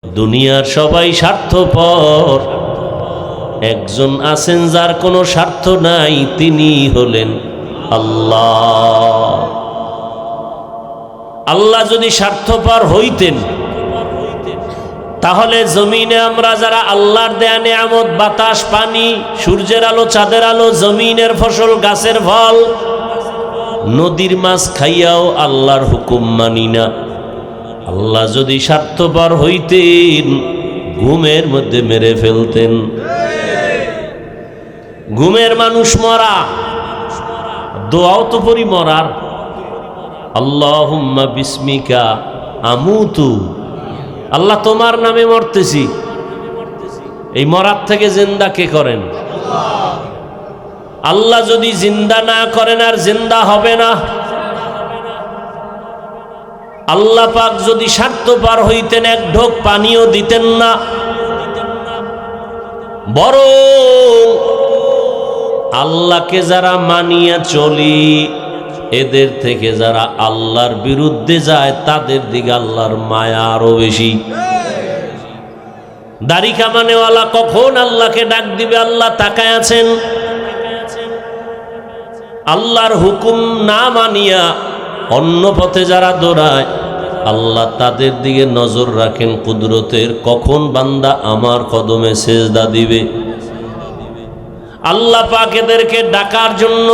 দুনিয়ার সবাই স্বার্থপর, একজন আছেন যার কোনো স্বার্থ নাই, তিনি হলেন আল্লাহ। আল্লাহ যদি স্বার্থপর হইতেন তাহলে জমিনে আমরা যারা আল্লাহর দেয়া নেয়ামত, বাতাস, পানি, সূর্যের আলো, চাঁদের আলো, জমিনের ফসল, গাছের ফল, নদীর মাছ খাইয়াও আল্লাহর হুকুম মানি না। আল্লাহ যদি স্বার্থপর হইতেন ঘুমের মধ্যে মেরে ফেলতেন। ঘুমের মানুষ মরা, দোয়াও তো পড়ি মরার, আল্লাহুম্মা বিসমিকা আমুতু, আল্লাহ তোমার নামে মরতেছি। এই মরার থেকে জিন্দা কে করেন? আল্লাহ যদি জিন্দা না করেন আর জিন্দা হবে না। আল্লাহ পাক যদি স্বার্থপর হইতেন এক ঢোক পানিও দিতেন না, বরং আল্লাহকে যারা মানিয়া চলি এদের থেকে যারা আল্লাহর বিরুদ্ধে যায় তাদের দিকে আল্লাহর মায়া আরো বেশি। দাড়ি কামানেওয়ালা কখন আল্লাহকে ডাক দিবে আল্লাহ তাকায় আছেন। আল্লাহর হুকুম না মানিয়া অন্য পথে যারা দৌড়ায় আল্লাহ তাদের দিকে নজর রাখেন কুদরতের, কখন বান্দা আমার কদমে সেজদা দিবে। আল্লাহ পাক এদেরকে ডাকার জন্য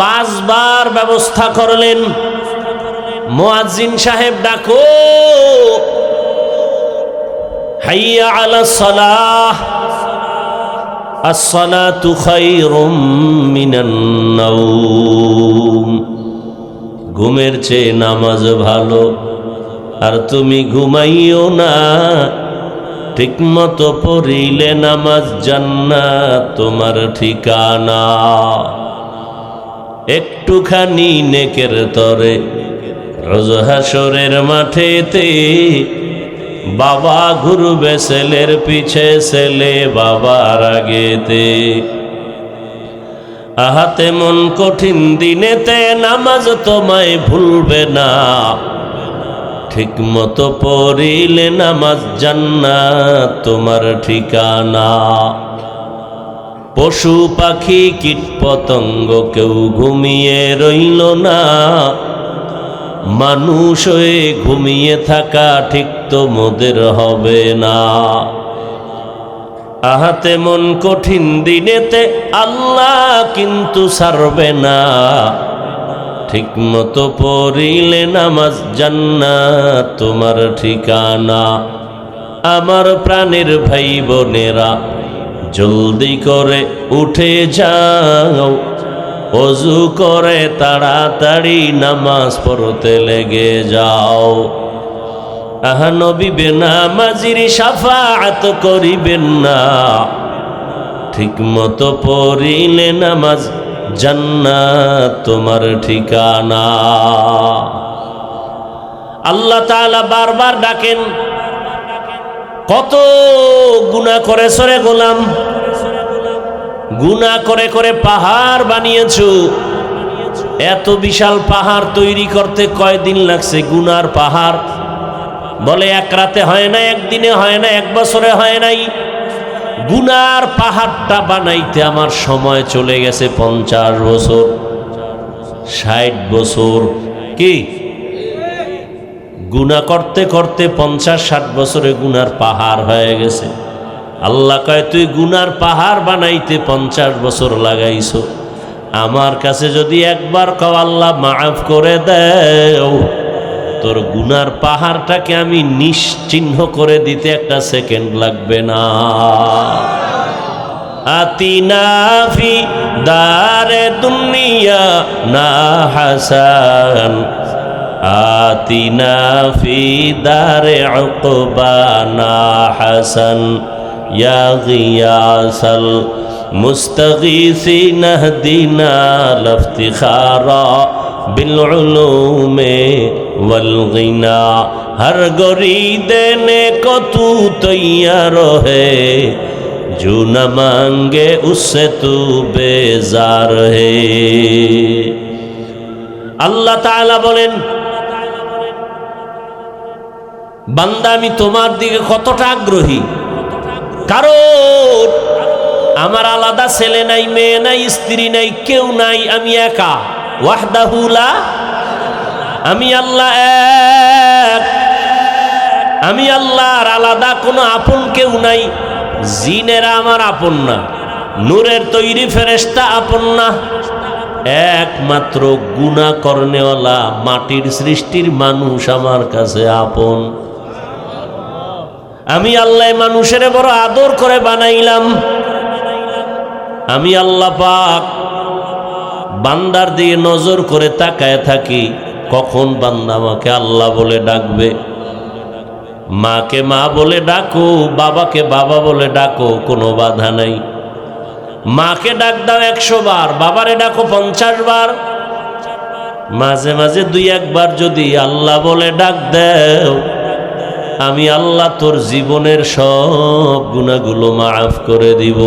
5 বার ব্যবস্থা করলেন। মুয়াজ্জিন সাহেব ডাকো, হাইয়া আলাস সালাহ, আস-সালাতু খায়রুম মিনান নাওম, ঘুমের চেয়ে নামাজ ভালো, আর তুমি ঘুমাইও না, ঠিকমতো পড়িলে নামাজ জান্নাত তোমার ঠিকানা। একটুখানি নেকের তরে রোজ হাসরের মাঠেতে বাবা ঘুরবে ছেলের পিছে, ছেলে বাবার আগেতে। আহাতে মন কঠিন দিনেতে নামাজ তোমায় ভুলবে না, ঠিক মতো পড়িলে নামাজ জান্নাত তোমার ঠিকানা। পশু পাখি কীট পতঙ্গ কেউ ঘুমিয়ে রইল না, মানুষ হয়ে ঘুমিয়ে থাকা ঠিক তো মোদের হবে না। আহাতে মন কঠিন দিনেতে আল্লাহ কিন্তু ছাড়বে না, ঠিক মতো পড়িলে নামাজ জান্নাত তোমার ঠিকানা। আমার প্রাণের ভাই বোনেরা জলদি করে উঠে যাও, ওযু করে তাড়াতাড়ি নামাজ পড়তে লেগে যাও। আহা নবী বেনামাজির শাফাআত করিবেন না, ঠিক মতো পড়িলে নামাজ জান্নাত তোমার ঠিকানা। আল্লাহ তাআলা বারবার ডাকেন, কত গুনাহ করেছ রে গোলাম, গুনাহ করে করে পাহাড় বানিয়েছো। এত বিশাল পাহাড় তৈরি করতে কয়দিন লাগছে? গুনার পাহাড় বলে এক রাতে হয় না, একদিনে হয় না, এক বছরে হয় নাই। গুনার পাহাড়টা বানাইতে আমার সময় চলে গেছে 50 বছর, 60 বছর। কি গুনাহ করতে করতে 50-60 বছরে গুনার পাহাড় হয়ে গেছে। আল্লাহ কয় তুই গুনার পাহাড় বানাইতে 50 বছর লাগাইছো, আমার কাছে যদি একবার কও আল্লাহ মাফ করে দেও, তোর গুনার পাহাড়টাকে আমি নিশ্চিহ্ন করে দিতে 1 সেকেন্ড লাগবে না। আতিনা ফি দারে দুনিয়া না হাসান, আতিনা ফি দারে উকবা না হাসান, ইয়া গিয়াসাল মুস্তাগীসিন হদিনা লফতিখারা বিল উলুমে वल गिना। हर गोरी देने को तू तैयार है, जो न मांगे उससे तू बेजार है। अल्लाह ताला बोलेन বান্দা আমি তোমার দিকে কতটা আগ্রহী, কারণ আমার আলাদা ছেলে নাই, মেয়ে নাই, স্ত্রী নাই, কেউ নাই, আমি একা। ওয়াহদাহু লা, আমি আল্লাহ এক, আমি আল্লাহর আলাদা কোনো আপন কেউ নাই। জিনেরা আমার আপন না, নূরের তৈরি ফেরেশতা আপন না, একমাত্র গুনাহ করনেওয়ালা মাটির সৃষ্টির মানুষ আমার কাছে আপন। আমি আল্লাহ মানুষের বড় আদর করে বানাইলাম। আমি আল্লাহ পাক বান্দার দিয়ে নজর করে তাকায় থাকি, কখন বান্দা আমাকে আল্লাহ বলে ডাকবে। মাকে মা বলে ডাকো, বাবাকে বাবা বলে ডাকো, কোনো বাধা নাই। মাকে ডাক দাও 100 বার, বাবারে ডাকো 50 বার। মাঝে মাঝে 2-1 বার যদি আল্লাহ বলে ডাক দেও, আমি আল্লাহ তোর জীবনের সব গুনাহগুলো মাফ করে দিব।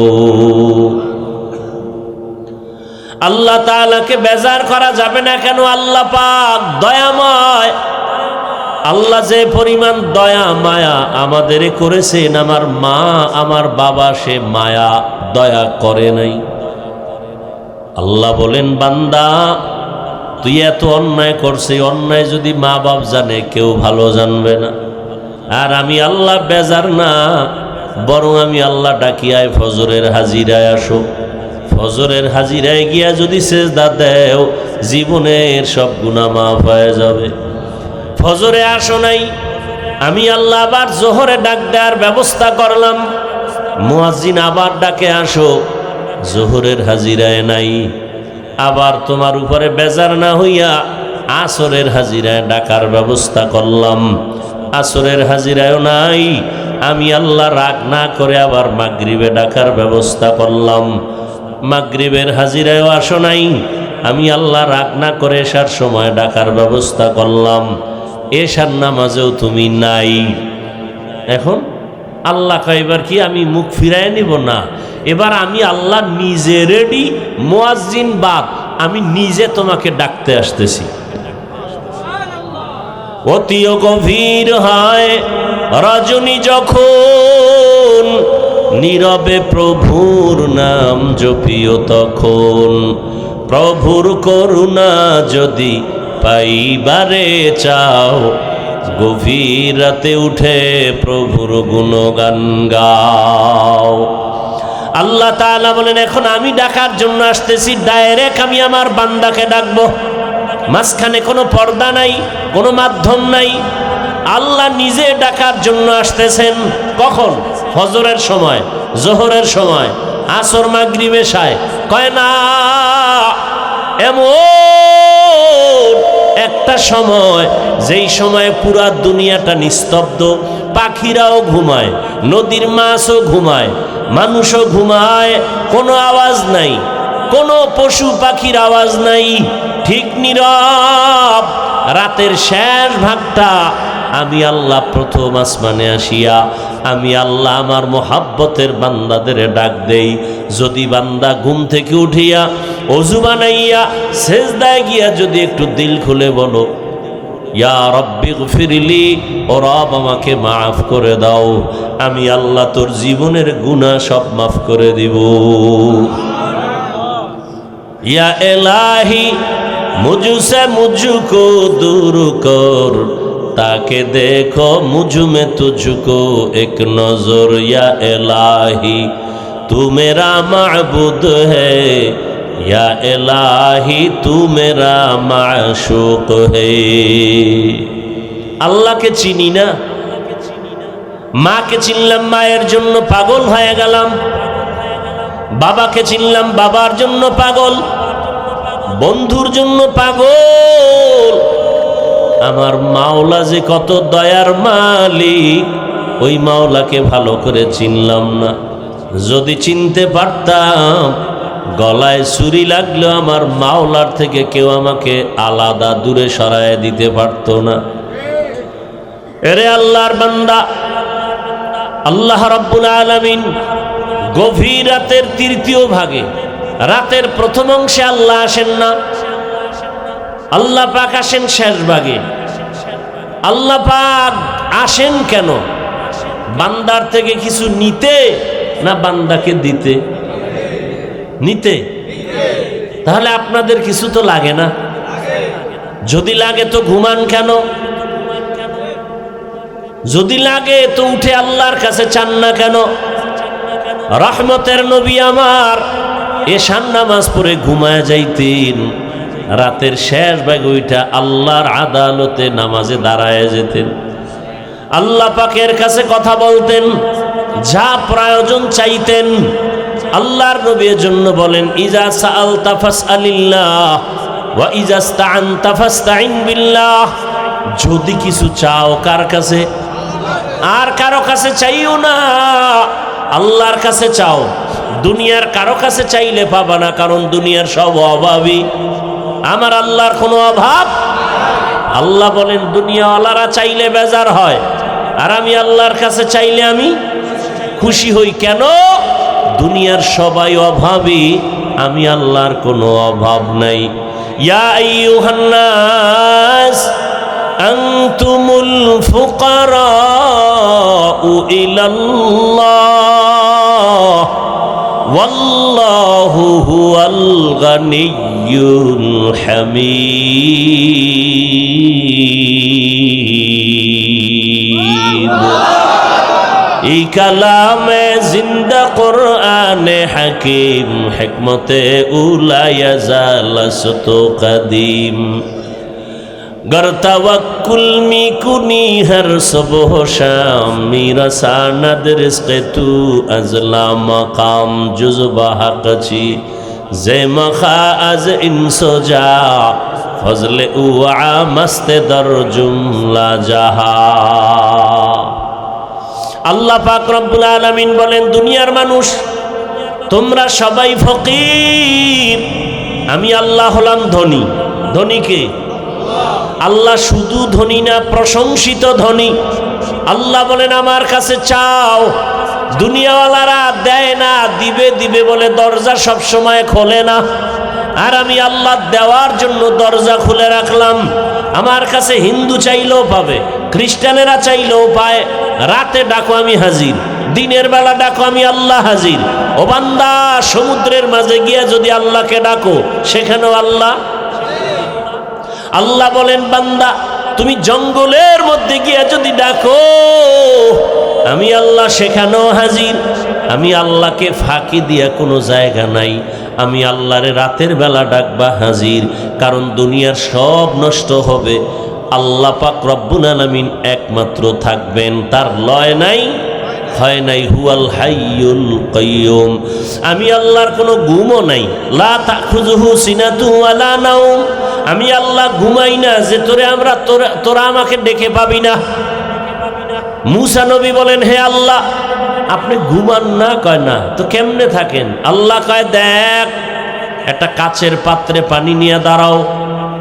আল্লাহ তাআলাকে বেজার করা যাবে না কেন? আল্লাহ পাক দয়াময়। আল্লাহ যে পরিমাণ দয়া মায়া আমাদের করেছেন, আমার মা আমার বাবা সে মায়া দয়া করে নাই। আল্লাহ বলেন, বান্দা তুই এত অন্যায় করছে, অন্যায় যদি মা বাপ জানে কেউ ভালো জানবে না। আর আমি আল্লাহ বেজার না, বরং আমি আল্লাহ ডাকিয়ায় ফজরের হাজিরায় আসো। ফজরের হাজিরায় গিয়া যদি সেজদা দেও, জীবনের সব গুনাহ মাফ হয়ে যাবে। ফজরে আসো নাই, আমি আল্লাহ আবার জোহরে ডাক দেওয়ার ব্যবস্থা করলাম। মুয়াজ্জিন আবার ডাকে আসো, জোহরের হাজিরায় নাই। আবার তোমার উপরে বেজার না হইয়া আসরের হাজিরায় ডাকার ব্যবস্থা করলাম। আসরের হাজিরায়ও নাই, আমি আল্লাহ রাগ না করে আবার মাগরিবে ডাকার ব্যবস্থা করলাম। মাগরিবের হাজিরায়ও আসো নাই, আমি আল্লাহ রাগ না করে এশার সময় ডাকার ব্যবস্থা করলাম। এশার নামাজেও তুমি নাই। এখন আল্লাহ কয়, এবার কি আমি মুখ ফিরায় নিব? না, এবার আমি আল্লাহ নিজে রেডি, মুয়াজ্জিন বাদ, আমি নিজে তোমাকে ডাকতে আসতেছি। অতিও গভীর হয় রজনী যখন, নীরবে প্রভুর নাম জপিও তখন। প্রভুর করুণা যদি পাইবারে চাও, গভীর রাতে উঠে প্রভুর গুণগান গাও। আল্লাহ তাআলা বলেন, এখন আমি ডাকার জন্য আসতেছি, ডাইরেক্ট আমি আমার বান্দাকে ডাকবো। মাঝখানে কোনো পর্দা নাই, কোনো মাধ্যম নাই। আল্লাহ নিজে ডাকার জন্য আসতেছেন। কখন? ফজরের সময়, জোহরের সময়, আসর, মাগরিব, এশায়। কয় না, এমন একটা সময় যেই সময় পুরা দুনিয়াটা নিস্তব্ধ, পাখিরাও ঘুমায়, নদীর মাছও ঘুমায়, মানুষও ঘুমায়, কোনো আওয়াজ নাই, কোনো পশু পাখির আওয়াজ নাই, ঠিক নীরব। রাতের শেষ ভাগটা আমি আল্লাহ প্রথম আসমানে আসিয়া আমি আল্লাহ আমার মোহাব্বতের বান্দাদের ডাক দেই। যদি বান্দা ঘুম থেকে উঠিয়া অজু বানাইয়া সেজদায় গিয়া যদি একটু দিল খুলে বলো, ইয়া রব্বি গফিরলি, ও রব আমাকে মাফ করে দাও, আমি আল্লাহ তোর জীবনের গুনাহ সব মাফ করে দিব। या इलाही मुझसे मुझको दूर कर, ताके देखो मुझ में तुझको एक नजर। या इलाही तू मेरा माबूद है, या इलाही तू मेरा माशूक है। अल्लाह के चिनी ना, माँ के चिनलाम, माয়ের জন্য পাগল হয়ে গেলাম। বাবাকে চিনলাম, বাবার জন্য পাগল, বন্ধুর জন্য পাগল। আমার মাওলা যে কত দয়ার মালিক, ওই মাওলাকে ভালো করে চিনলাম না। যদি চিনতে পারতাম, গলায় ছুরি লাগলেও আমার মাওলার থেকে কেউ আমাকে আলাদা দূরে সরায় দিতে পারতো না। এরে আল্লাহর বান্দা, আল্লাহ রাব্বুল আলামিন গভীর রাতের তৃতীয় ভাগে, রাতের প্রথম অংশে আল্লাহ আসেন না, আল্লাহ পাক আসেন শেষ ভাগে। আল্লাহ পাক আসেন কেন? বান্দার থেকে কিছু নিতে না বান্দাকে দিতে? নিতে। তাহলে আপনাদের কিছু তো লাগে না? যদি লাগে তো ঘুমান কেন? যদি লাগে তো উঠে আল্লাহর কাছে চান না কেন? রহমতের নবী আমার এশার নামাজ পড়ে ঘুমায় যাইতেন, রাতের শেষ ভাগে ওইটা আল্লাহর আদালতে নামাজে দাঁড়ায় যেতেন, আল্লাহ পাকের কাছে কথা বলতেন, যা প্রয়োজন চাইতেন। আল্লাহর নবীর জন্য বলেন, ইজা সাআলতা ফাসআলিল্লাহ ওয়া ইজা ইসতাআনতা ফাসতাইন বিল্লাহ। যদি কিছু চাও কার কাছে? আর কারো কাছে চাইও না, আল্লাহর কাছে চাও। দুনিয়ার কারো কাছে চাইলে পাবা না, কারণ দুনিয়ার সব অভাবী, আমার আল্লাহর কোনো অভাব। আল্লাহ বলেন দুনিয়াওয়ালারা চাইলে বেজার হয়, আর আমি আল্লাহর কাছে চাইলে আমি খুশি হই। কেন? দুনিয়ার সবাই অভাবী, আমি আল্লাহর কোনো অভাব নাই। ইয়া আইয়ুহান নাস আনতুমুল ফুকারাউ ইলাল্লাহ ওয়াল্লাহু হুয়াল গানিয়্যুল হামিদ। এই কালামে জিন্দা কোরআনে হাকিম, হিকমতে উলায়া জালাসত কদিম। गर तवक्कुल मी कुनी हर सुबह शाम, मेरा सानद रिज़्क़ तू अज़ला मकाम जुज़्बा हक़ची ज़े मखा अज़ इंसो जा फज़ल उआ मस्त दर जुमला जहा। আল্লাহ পাক রব্বুল আলামিন বলেন, দুনিয়ার মানুষ তোমরা সবাই ফকির, আমি আল্লাহ হলাম ধনী। ধনী কে? আল্লাহ শুধু ধনী না, প্রশংসিত ধনী। আল্লাহ বলেন আমার কাছে চাও। দুনিয়াওয়ালারা দেয় না, দিবে দিবে বলে দরজা সব সময় খোলে না, আর আমি আল্লাহ দেওয়ার জন্য দরজা খুলে রাখলাম। আমার কাছে হিন্দু চাইলেও পাবে, খ্রিস্টানেরা চাইলেও পায়। রাতে ডাকো আমি হাজির, দিনের বেলা ডাকো আমি আল্লাহ হাজির। ও বান্দা, সমুদ্রের মাঝে গিয়া যদি আল্লাহকে ডাকো সেখানেও আল্লাহ। আল্লাহ বলেন বান্দা তুমি জঙ্গলের মধ্যে গিয়া যদি ডাকো আমি আল্লাহ সেখানেও হাজির। আমি আল্লাহকে ফাঁকি দিয়া কোনো জায়গা নাই, আমি আল্লাহরে রাতের বেলা ডাকবা হাজির। কারণ দুনিয়ার সব নষ্ট হবে, আল্লাহ পাক রব্বুল আলামিন একমাত্র থাকবেন, তার লয় নাই হয় নাই। হুয়াল হাইয়ুল কাইয়ুম। আমি আল্লাহর কোনো ঘুমও নাই, লা তাখুযুহু সিনাতু ওয়ালা নাওম। আমি আল্লাহ ঘুমাই না যে তোরা আমাকে ডেকে পাবি না। মুসা নবী বলেন, হে আল্লাহ আপনি ঘুমান না? কয় না, তো কেমনে থাকেন? আল্লাহ কয় দেখ, একটা কাচের পাত্রে পানি নিয়ে দাঁড়াও।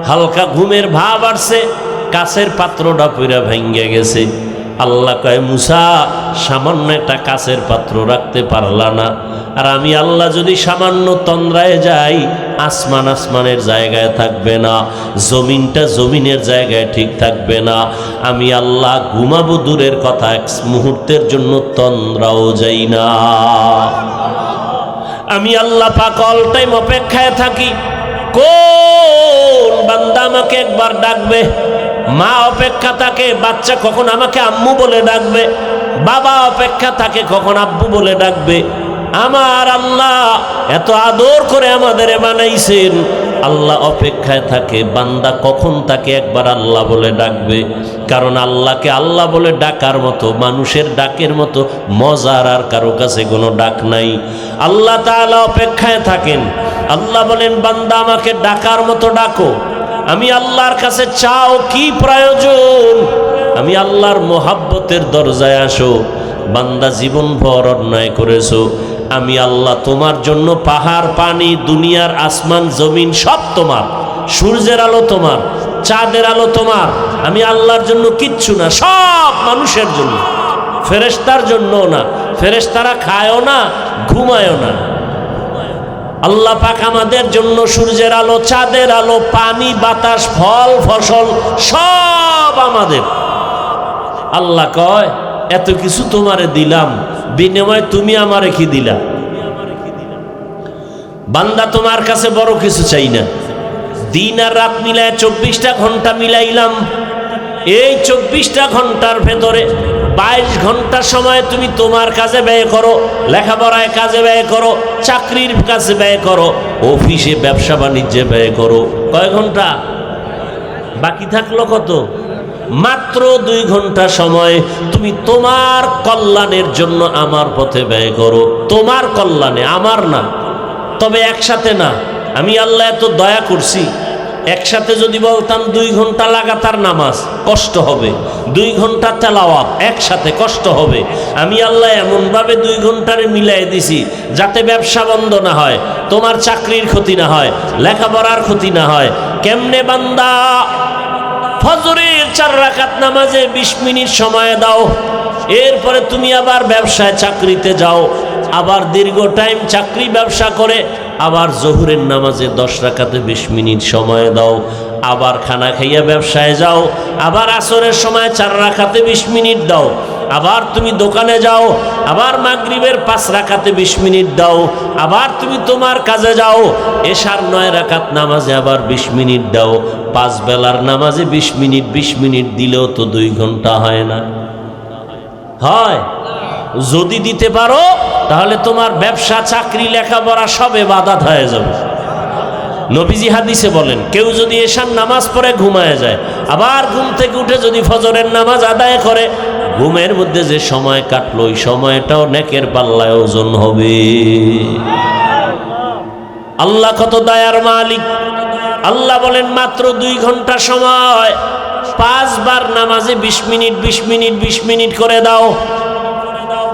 হালকা ঘুমের ভাব আসছে, কাচের পাত্রটা পুরা ভেঙে গেছে। আল্লাহ কয় মুসা সামান্য একটা কাচের পাত্র রাখতে পারলা না? আর আমি আল্লাহ যদি সামান্য তন্দ্রায় যাই, আসমান আসমানের জায়গায় থাকবে না, জমিনটা জমিনের জায়গায় ঠিক থাকবে না। আমি আল্লাহ ঘুমাবো দূরের কথা, এক মুহূর্তের জন্য তন্দ্রাও যাই না। আমি আল্লাহ পাক অল টাইম অপেক্ষায় থাকি, কোন বান্দা আমাকে একবার ডাকবে। মা অপেক্ষা থাকে বাচ্চা কখন আমাকে আম্মু বলে ডাকবে, বাবা অপেক্ষা থাকে কখন আব্বু বলে ডাকবে। আমার আল্লাহ এত আদর করে আমাদের বানাইছেন, আল্লাহ অপেক্ষায় থাকে বান্দা কখন তাকে একবার আল্লাহ বলে ডাকবে। কারণ আল্লাহকে আল্লাহ বলে ডাকার মতো, মানুষের ডাকের মতো মজার আর কারো কাছে কোনো ডাক নাই। আল্লাহ তাআলা অপেক্ষায় থাকেন। আল্লাহ বলেন বান্দা আমাকে ডাকার মতো ডাকো। আমি আল্লাহর কাছে চাও, কি প্রয়োজন? আমি আল্লাহর মোহাব্বতের দরজায় আসো। বান্দা জীবন ভর অন্যায় করেছো, আমি আল্লাহ তোমার জন্য পাহাড় পানি দুনিয়ার আসমান জমিন সব তোমার, সূর্যের আলো তোমার, চাঁদের আলো তোমার। আমি আল্লাহর জন্য কিচ্ছু না, সব মানুষের জন্য, ফেরেশতার জন্য না। ফেরেশতারা খায়ও না, ঘুমায়ও না। আল্লাহ পাক আমাদের জন্য সূর্যের আলো, চাঁদের আলো, পানি বাতাস, ফল ফসল সব আমাদের। আল্লাহ কয় এত কিছু তোমারে দিলাম, বিনিময়ে তুমি আমারে কি দিলা? বান্দা তোমার কাছে বড় কিছু চাই না, দিন আর রাত মিলায় 24টা ঘন্টা মিলাইলাম। এই 24টা ঘন্টার ভেতরে 22 ঘন্টা সময় তুমি তোমার কাজে ব্যয় করো, লেখাপড়ায় কাজে ব্যয় করো, চাকরির কাজে ব্যয় করো, অফিসে ব্যবসা বাণিজ্যে ব্যয় করো। কয় ঘন্টা বাকি থাকলো? কত? মাত্র 2 ঘন্টা সময় তুমি তোমার কল্যাণের জন্য আমার পথে ব্যয় করো। তোমার কল্যাণে, আমার না। তবে একসাথে না। আমি আল্লাহ এত দয়া করছি, একসাথে যদি বলতাম 2 ঘন্টা লাগাতার নামাজ, কষ্ট হবে। 2 ঘন্টা তেলাওয়াত একসাথে, কষ্ট হবে। আমি আল্লাহ এমনভাবে 2 ঘন্টারে মিলাই দিছি যাতে ব্যবসা বন্ধ না হয়, তোমার চাকরির ক্ষতি না হয়, লেখাপড়ার ক্ষতি না হয়। কেমনে বান্দা? ফজরের 4 রাকাত নামাজে 20 মিনিট সময় দাও, এরপরে তুমি আবার ব্যবসায় চাকরিতে যাও, আবার দীর্ঘ টাইম চাকরি ব্যবসা করে আবার জোহরের নামাজে 10 রাকাতে 20 মিনিট সময় দাও, আবার খানা খাইয়া ব্যবসায় যাও, আবার আসরের সময় 4 রাকাতে 20 মিনিট দাও, আবার তুমি দোকানে যাও, আবার মাগরিবের 5 রাকাতে 20 মিনিট দাও, আবার তুমি তোমার কাজে যাও, এশার 9 রাকাত নামাজে আবার 20 মিনিট দাও। 5 বেলার নামাজে 20 মিনিট 20 মিনিট দিলেও তো 2 ঘন্টা হয় না? হয়। যদি দিতে পারো তাহলে তোমার ব্যবসা, চাকরি, লেখাপড়া সবে বাধাত হয়ে যাবে। নবীজি হাদিসে বলেন, কেউ যদি এশার নামাজ পড়ে ঘুমায় যায়, আবার ঘুম থেকে উঠে যদি ফজরের নামাজ আদায় করে, ঘুমের মধ্যে যে সময় কাটলো ওই সময়টাও নেকের পাল্লায় ওজন হবে। আল্লাহ কত দয়ার মালিক। আল্লাহ বলেন মাত্র 2 ঘন্টা সময় 5 বার নামাজে 20 মিনিট 20 মিনিট 20 মিনিট করে দাও,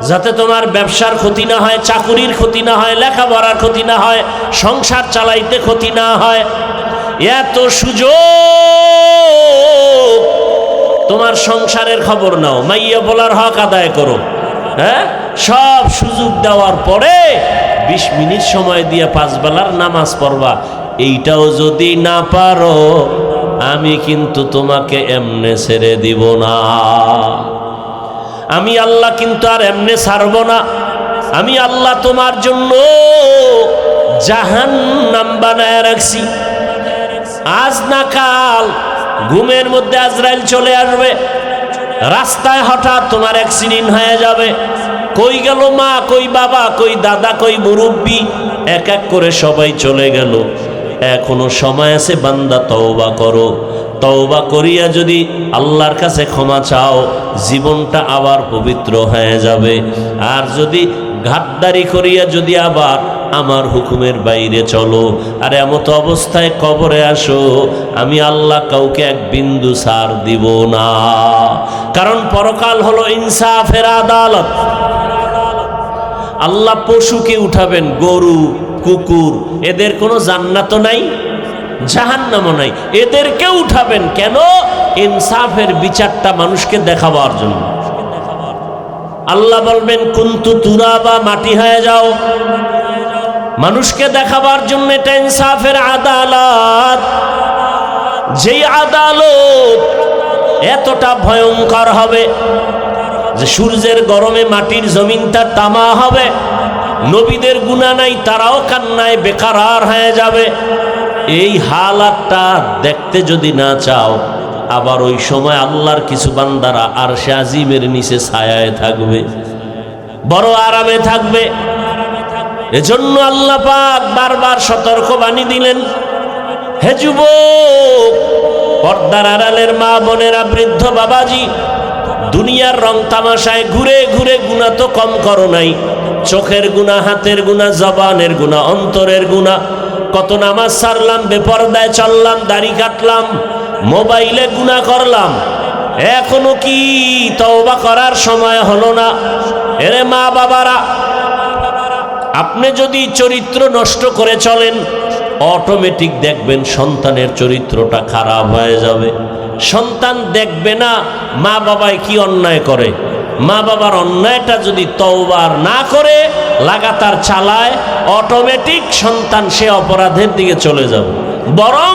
যাতে তোমার ব্যবসার ক্ষতি না হয়, চাকুরির ক্ষতি না হয়, লেখাপড়ার ক্ষতি না হয়, সংসার চালাইতে ক্ষতি না হয়। এত সুযোগ, তোমার সংসারের খবর নাও, মাইয়া বলার হক আদায় করো। হ্যাঁ, সব সুযোগ দেওয়ার পরে 20 মিনিট সময় দিয়ে 5 বেলার নামাজ পড়বা। এইটাও যদি না পারো, আমি কিন্তু তোমাকে এমনে ছেড়ে দিব না। আমি আল্লাহ কিন্তু আর এমনে ছাড়ব না। আমি আল্লাহ তোমার জন্য জাহান্নাম বানায় রাখছি। আজ না কাল ঘুমের মধ্যে আজরাইল চলে আসবে, রাস্তায় হঠাৎ তোমার অ্যাক্সিডেন্ট হয়ে যাবে। কই গেল মা, কই বাবা, কই দাদা, কই মুরব্বী, এক এক করে সবাই চলে গেল। এখনো সময় আছে, বান্দা তওবা করো। তওবা করিয়া যদি আল্লাহর কাছে ক্ষমা চাও, জীবনটা আবার পবিত্র হয়ে যাবে। আর যদি ঘাটদারি করিয়া যদি আবার আমার হুকুমের বাইরে চলো, আর এমত অবস্থায় কবরে আসো, আমি আল্লাহ কাউকে এক বিন্দু ছাড় দিব না। কারণ পরকাল হলো ইনসাফের আদালত। আল্লাহ পশুকে উঠাবেন, গরু, কুকুর, এদের কোনো জান্নাতও নাই, জাহান্নামও নাই, এদেরকে উঠাবেন কেন? ইনসাফের বিচারটা মানুষকে দেখাবার জন্য। আল্লাহ বলবেন কুন্তু তুরাবা, মাটি হয়ে যাও, মানুষকে দেখাবার জন্য। এটা ইনসাফের আদালত। যেই আদালত এতটা ভয়ঙ্কর হবে যে সূর্যের গরমে মাটির জমিনটা তামা হবে। নবীদের গুনাহ নাই, তারাও কান্নায় বেকারার হয়ে যাবে। এই হালাতটা দেখতে যদি না চাও, আবার ওই সময় আল্লাহর কিছু বান্দারা আরশে আজিমের নিচে ছায়ায় থাকবে, বড় আরামে থাকবে। এজন্য আল্লাহ পাক বারবার সতর্ক বাণী দিলেন, হে যুবক, পর্দার আড়ালের মা বোনেরা, বৃদ্ধ বাবাজি, দুনিয়ার রং তামাশায় ঘুরে ঘুরে গুনাহ তো কম করো নাই। চোখের গুনাহ, হাতের গুনাহ, জবানের গুনাহ, অন্তরের গুনাহ। কত নামাজ ছাড়লাম, বেপরদায় চললাম, দাড়ি কাটলাম, মোবাইলে গুনাহ করলাম, এখনো কি তওবা করার সময় হলো না? এরে মা বাবারা, আপনি যদি চরিত্র নষ্ট করে চলেন, অটোমেটিক দেখবেন সন্তানের চরিত্রটা খারাপ হয়ে যাবে। সন্তান দেখবে না মা বাবায় কি অন্যায় করে, মা বাবার অন্যায়টা যদি তওবা না করে লাগাতার চালায়, অটোমেটিক সন্তান সে অপরাধের দিকে চলে যাবে, বরং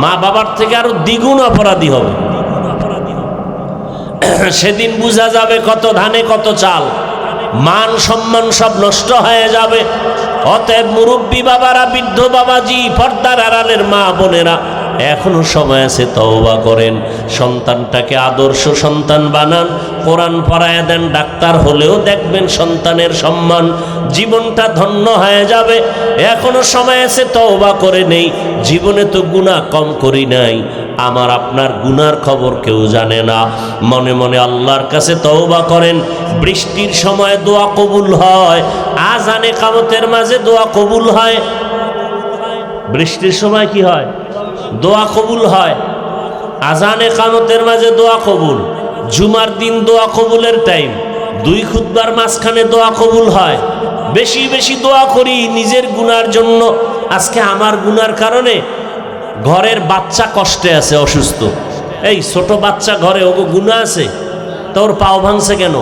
মা বাবার থেকে আরো দ্বিগুণ অপরাধী হবে। সেদিন বোঝা যাবে কত ধানে কত চাল, মান সম্মান সব নষ্ট হয়ে যাবে। অতএব মুরব্বী বাবারা, বৃদ্ধ বাবাজি, পর্দার আড়ালের মা বোনেরা, এখনো সময় আছে, তওবা করেন। সন্তানটাকে আদর্শ সন্তান বানান, কোরআন পড়ায় দেন, ডাক্তার হলেও দেখবেন সন্তানের সম্মান, জীবনটা ধন্য হয়ে যাবে। এখনো সময় আছে, তওবা করে নেই। জীবনে তো গুনাহ কম করি নাই, আমার আপনার গুনার খবর কেউ জানে না। মনে মনে আল্লাহর কাছে তওবা করেন। বৃষ্টির সময় দোয়া কবুল হয়, আজানে কামতের মাঝে দোয়া কবুল হয়। বৃষ্টির সময় কি হয়? দোয়া কবুল হয়। আজানে কামতের মাঝে দোয়া কবুল। জুমার দিন দোয়া কবুলের টাইম। 2 খুতবার মাঝখানে দোয়া কবুল হয়। বেশি বেশি দোয়া করি নিজের গুনার জন্য। আজকে আমার গুনার কারণে ঘরের বাচ্চা কষ্টে আছে, অসুস্থ। এই ছোট বাচ্চা ঘরে, ওগো গুনাহ আছে? তোর পাও ভাঙছে কেন?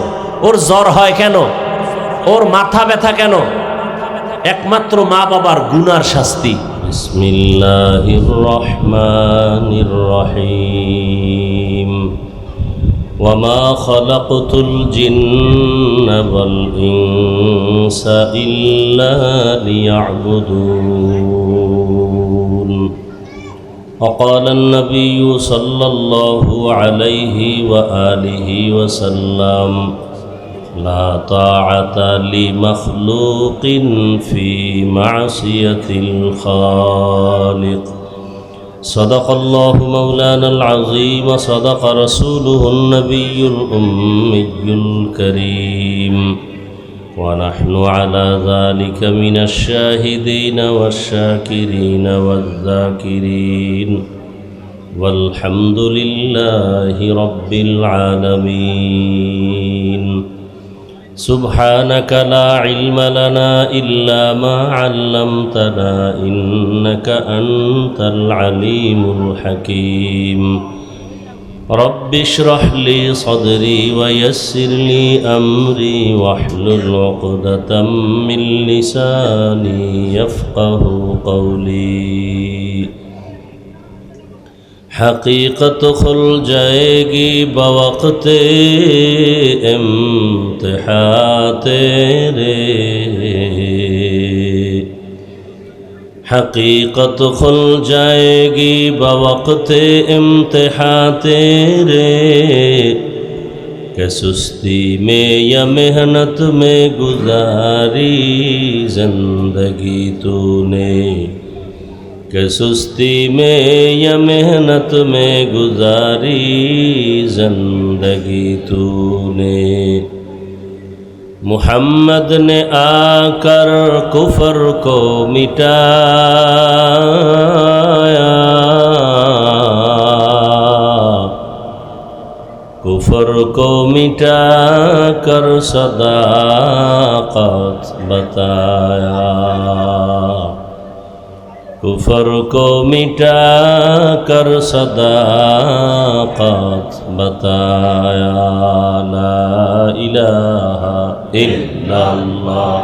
ওর জ্বর হয় কেন? ওর মাথা ব্যথা কেন? একমাত্র মা বাবার গুনার শাস্তি। বিসমিল্লাহির রহমানির রহিম। ওয়ামা খালাকতুল জিন্না ওয়াল ইনসা ইল্লা লিয়াবুদুন। وقال النبي صلى الله عليه وآله وسلم: لا طاعة لمخلوق في معصية الخالق. صدق الله مولانا العظيم، وصدق رسوله النبي الأمي الكريم، ونحن على ذلك من الشاهدين والشاكرين والذاكرين، والحمد لله رب العالمين. سبحانك لا علم لنا إلا ما علمتنا، إنك أنت العليم الحكيم. رب اشرح لي صدري ويسر لي أمري واحلل عقدة من لساني يفقه قولي. حقیقت کھل جائے گی بوقت امتحان تیرے، حقیقت کھل جائے گی بوقت امتحان تیرے، کہ سستی میں یا محنت میں گزاری زندگی تو نے، کہ سستی میں یا محنت میں گزاری زندگی تو نے. محمد نے آ کر کفر کو مٹایا، کفر کو مٹا کر صداقت بتایا، کفر کو مٹا کر صداقت بتایا. لا الہ الا اللہ،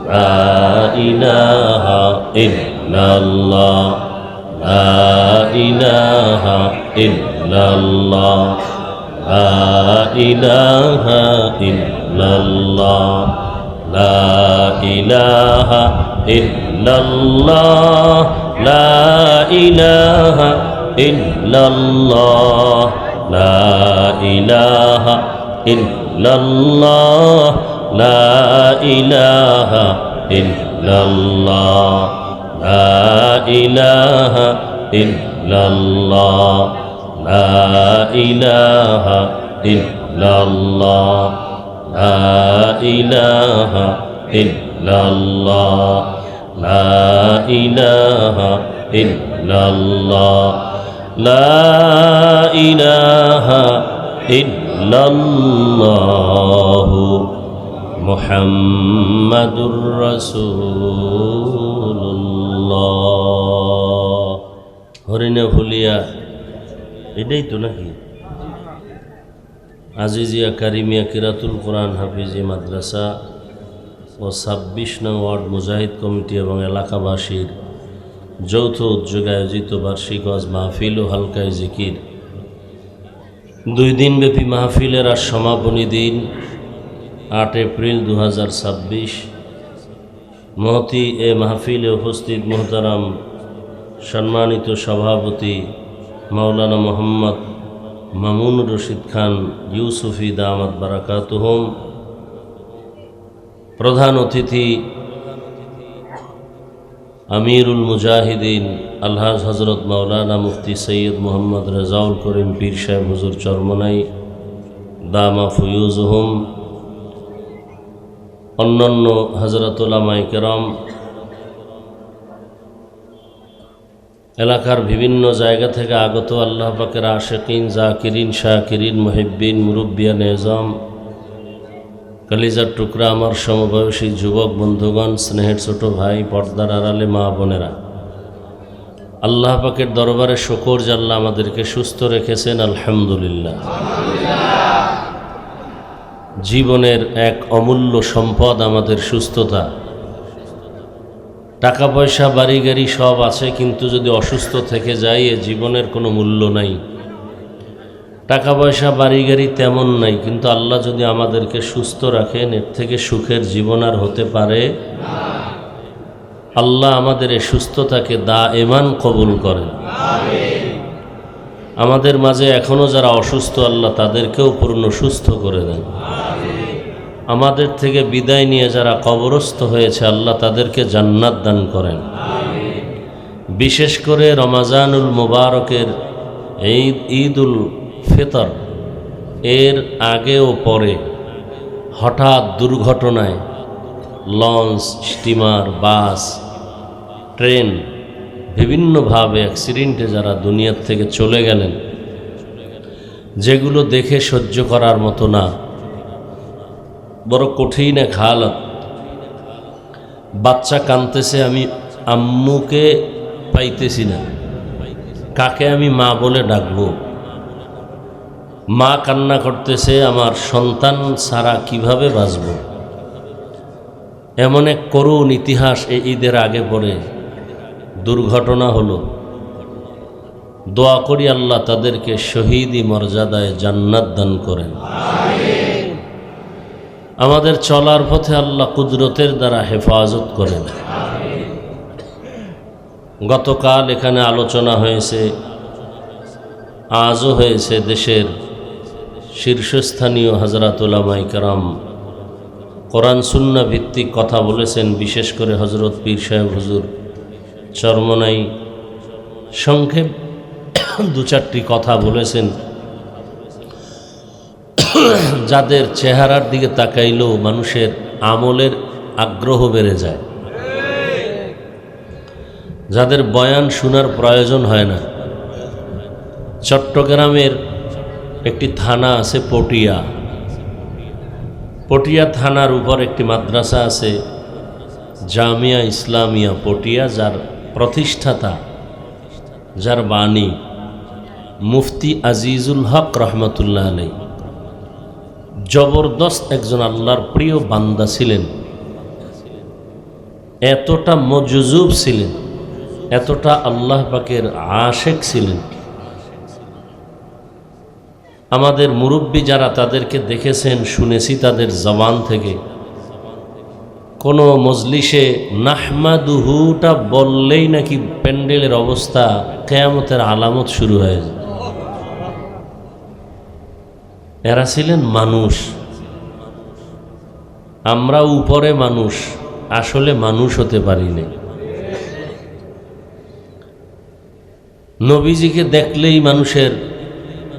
لا الہ الا اللہ، لا الہ الا اللہ، لا الہ الا اللہ، لا الہ الا اللہ، لا الہ الا اللہ، لا الہ الا اللہ، لا الہ الا اللہ، لا الہ الا اللہ، لا الہ الا اللہ، لا الہ الا اللہ، لا الہ الا اللہ، لا الہ الا اللہ محمد رسول اللہ. হরিণে ভুলিয়া এটাই তো নাকি? আজিজিয়া কারিমিয়া কিরাতুল কোরআন হাফিজি মাদ্রাসা ও 26 নং ওয়ার্ড মুজাহিদ কমিটি এবং এলাকাবাসীর যৌথ উদ্যোগে আয়োজিত বার্ষিক ওয়াজ মাহফিল ও হালকায় জিকির 2 দিনব্যাপী মাহফিলের আজ সমাপনী দিন 8 এপ্রিল 2026। মহতি এ মাহফিলে উপস্থিত মোহতারাম সম্মানিত সভাপতি মাওলানা মোহাম্মদ মামুন রশিদ খান ইউসুফি দামাত বারাকাতুহুম, প্রধান অতিথি আমিরুল মুজাহিদিন আলহাজ হজরত মাওলানা মুফতি সৈয়দ মোহাম্মদ রেজাউল করিম পীর সাহেব হুজুর চরমনাই দামা ফুয়ুজহুম, অন্যান্য হজরত উলামায়ে কেরাম, এলাকার বিভিন্ন জায়গা থেকে আগত আল্লাহ পাকের আশিকিন, জাকিরিন, শাকিরিন, মুহিব্বিন, মুরব্বিয়ান এজাম, কলিজার টুকরা আমার সমবয়সী যুবক বন্ধুগণ, স্নেহের ছোট ভাই, পর্দার আড়ালে মা বোনেরা, আল্লাহ পাকের দরবারে শুকর যে আল্লাহ আমাদেরকে সুস্থ রেখেছেন, আলহামদুলিল্লাহ। জীবনের এক অমূল্য সম্পদ আমাদের সুস্থতা। টাকা পয়সা বাড়ি গাড়ি সব আছে, কিন্তু যদি অসুস্থ থেকে যাই এ জীবনের কোনো মূল্য নাই। টাকা পয়সা বাড়ি গাড়ি তেমন নাই, কিন্তু আল্লাহ যদি আমাদেরকে সুস্থ রাখেন এর থেকে সুখের জীবন আর হতে পারে না। আল্লাহ আমাদের এই সুস্থতাকে দায়েমান কবুল করেন। আমাদের মাঝে এখনও যারা অসুস্থ আল্লাহ তাদেরকেও পূর্ণ সুস্থ করে দেন। আমাদের থেকে বিদায় নিয়ে যারা কবরস্থ হয়েছে আল্লাহ তাদেরকে জান্নাত দান করেন। বিশেষ করে রমাজানুল মুবারকের এই ঈদুল ফিতর এর আগে ও পরে হঠাৎ দুর্ঘটনায় লঞ্চ, স্টিমার, বাস, ট্রেন বিভিন্নভাবে অ্যাক্সিডেন্টে যারা দুনিয়ার থেকে চলে গেলেন, যেগুলো দেখে সহ্য করার মতো না, বড় কঠিন এক হালত। বাচ্চা কাঁদতেছে, আমি আম্মুকে পাইতেছি না, কাকে আমি মা বলে ডাকবো? মা কান্না করতেছে, আমার সন্তান ছাড়া কিভাবে বাঁচব? এমন এক করুণ ইতিহাস এই ঈদের আগে পরে দুর্ঘটনা হলো। দোয়া করি আল্লাহ তাদেরকে শহীদি মর্যাদায় জান্নাত দান করেন। আমাদের চলার পথে আল্লাহ কুদরতের দ্বারা হেফাজত করেন। গতকাল এখানে আলোচনা হয়েছে, আজও হয়েছে, দেশের শীর্ষস্থানীয় হযরত উলামায়ে কেরাম কোরআন সুন্নাহ ভিত্তিক কথা বলেছেন। বিশেষ করে হযরত পীর সাহেব হুজুর চরমনাই সংক্ষেপ 2-4টি কথা বলেছেন, যাদের চেহারার দিকে তাকাইলেও মানুষের আমলের আগ্রহ বেড়ে যায়, যাদের বয়ান শোনার প্রয়োজন হয় না। চট্টগ্রামের একটি থানা আছে পটিয়া। পটিয়া থানার উপর একটি মাদ্রাসা আছে জামিয়া ইসলামিয়া পটিয়া, যার প্রতিষ্ঠাতা, যার বাণী মুফতি আজিজুল হক রহমতুল্লাহ আলাইহি জবরদস্ত একজন আল্লাহর প্রিয় বান্দা ছিলেন। এতটা মজজুব ছিলেন, এতটা আল্লাহ পাকের আশেক ছিলেন। আমাদের মুরব্বী যারা তাদেরকে দেখেছেন, শুনেছি তাদের জবান থেকে, কোনো মজলিসে নাহমাদুহুটা বললেই নাকি প্যান্ডেলের অবস্থা কিয়ামতের আলামত শুরু হয়ে যায়। এরা ছিলেন মানুষ, আমরা উপরে মানুষ, আসলে মানুষ হতে পারি না। নবীজিকে দেখলেই মানুষের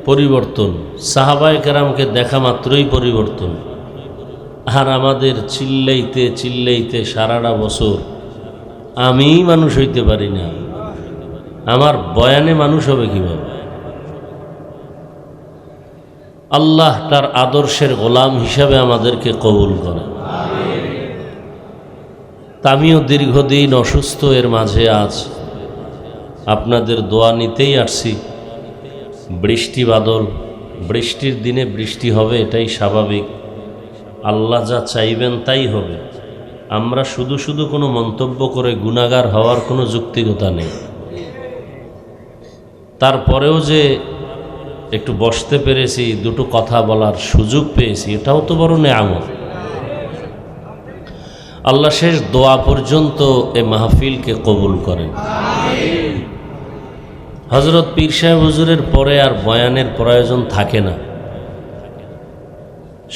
পরিবর্তন, সাহাবায়ে কেরামকে দেখা মাত্রই পরিবর্তন। আর আমাদের চিল্লাইতে চিল্লাইতে সারাটা বছর আমি মানুষ হইতে পারি না, আমার বয়ানে মানুষ হবে কিভাবে? আল্লাহ তার আদর্শের গোলাম হিসাবে আমাদেরকে কবুল করেন। আমিও দীর্ঘদিন অসুস্থ, এর মাঝে আজ আপনাদের দোয়া নিতেই আসছি। বৃষ্টি বাদল, বৃষ্টির দিনে বৃষ্টি হবে, এটাই স্বাভাবিক। আল্লাহ যা চাইবেন তাই হবে। আমরা শুধু শুধু কোনো মন্তব্য করে গুনাহগার হওয়ার কোনো যুক্তিকতা নেই। তারপরেও যে একটু বসতে পেরেছি, দুটো কথা বলার সুযোগ পেয়েছি, এটাও তো বড় নেয়ামত। আল্লাহ শেষ দোয়া পর্যন্ত এ মাহফিলকে কবুল করেন। হযরত পীর সাহেব হুজুরের পরে আর বয়ানের প্রয়োজন থাকে না,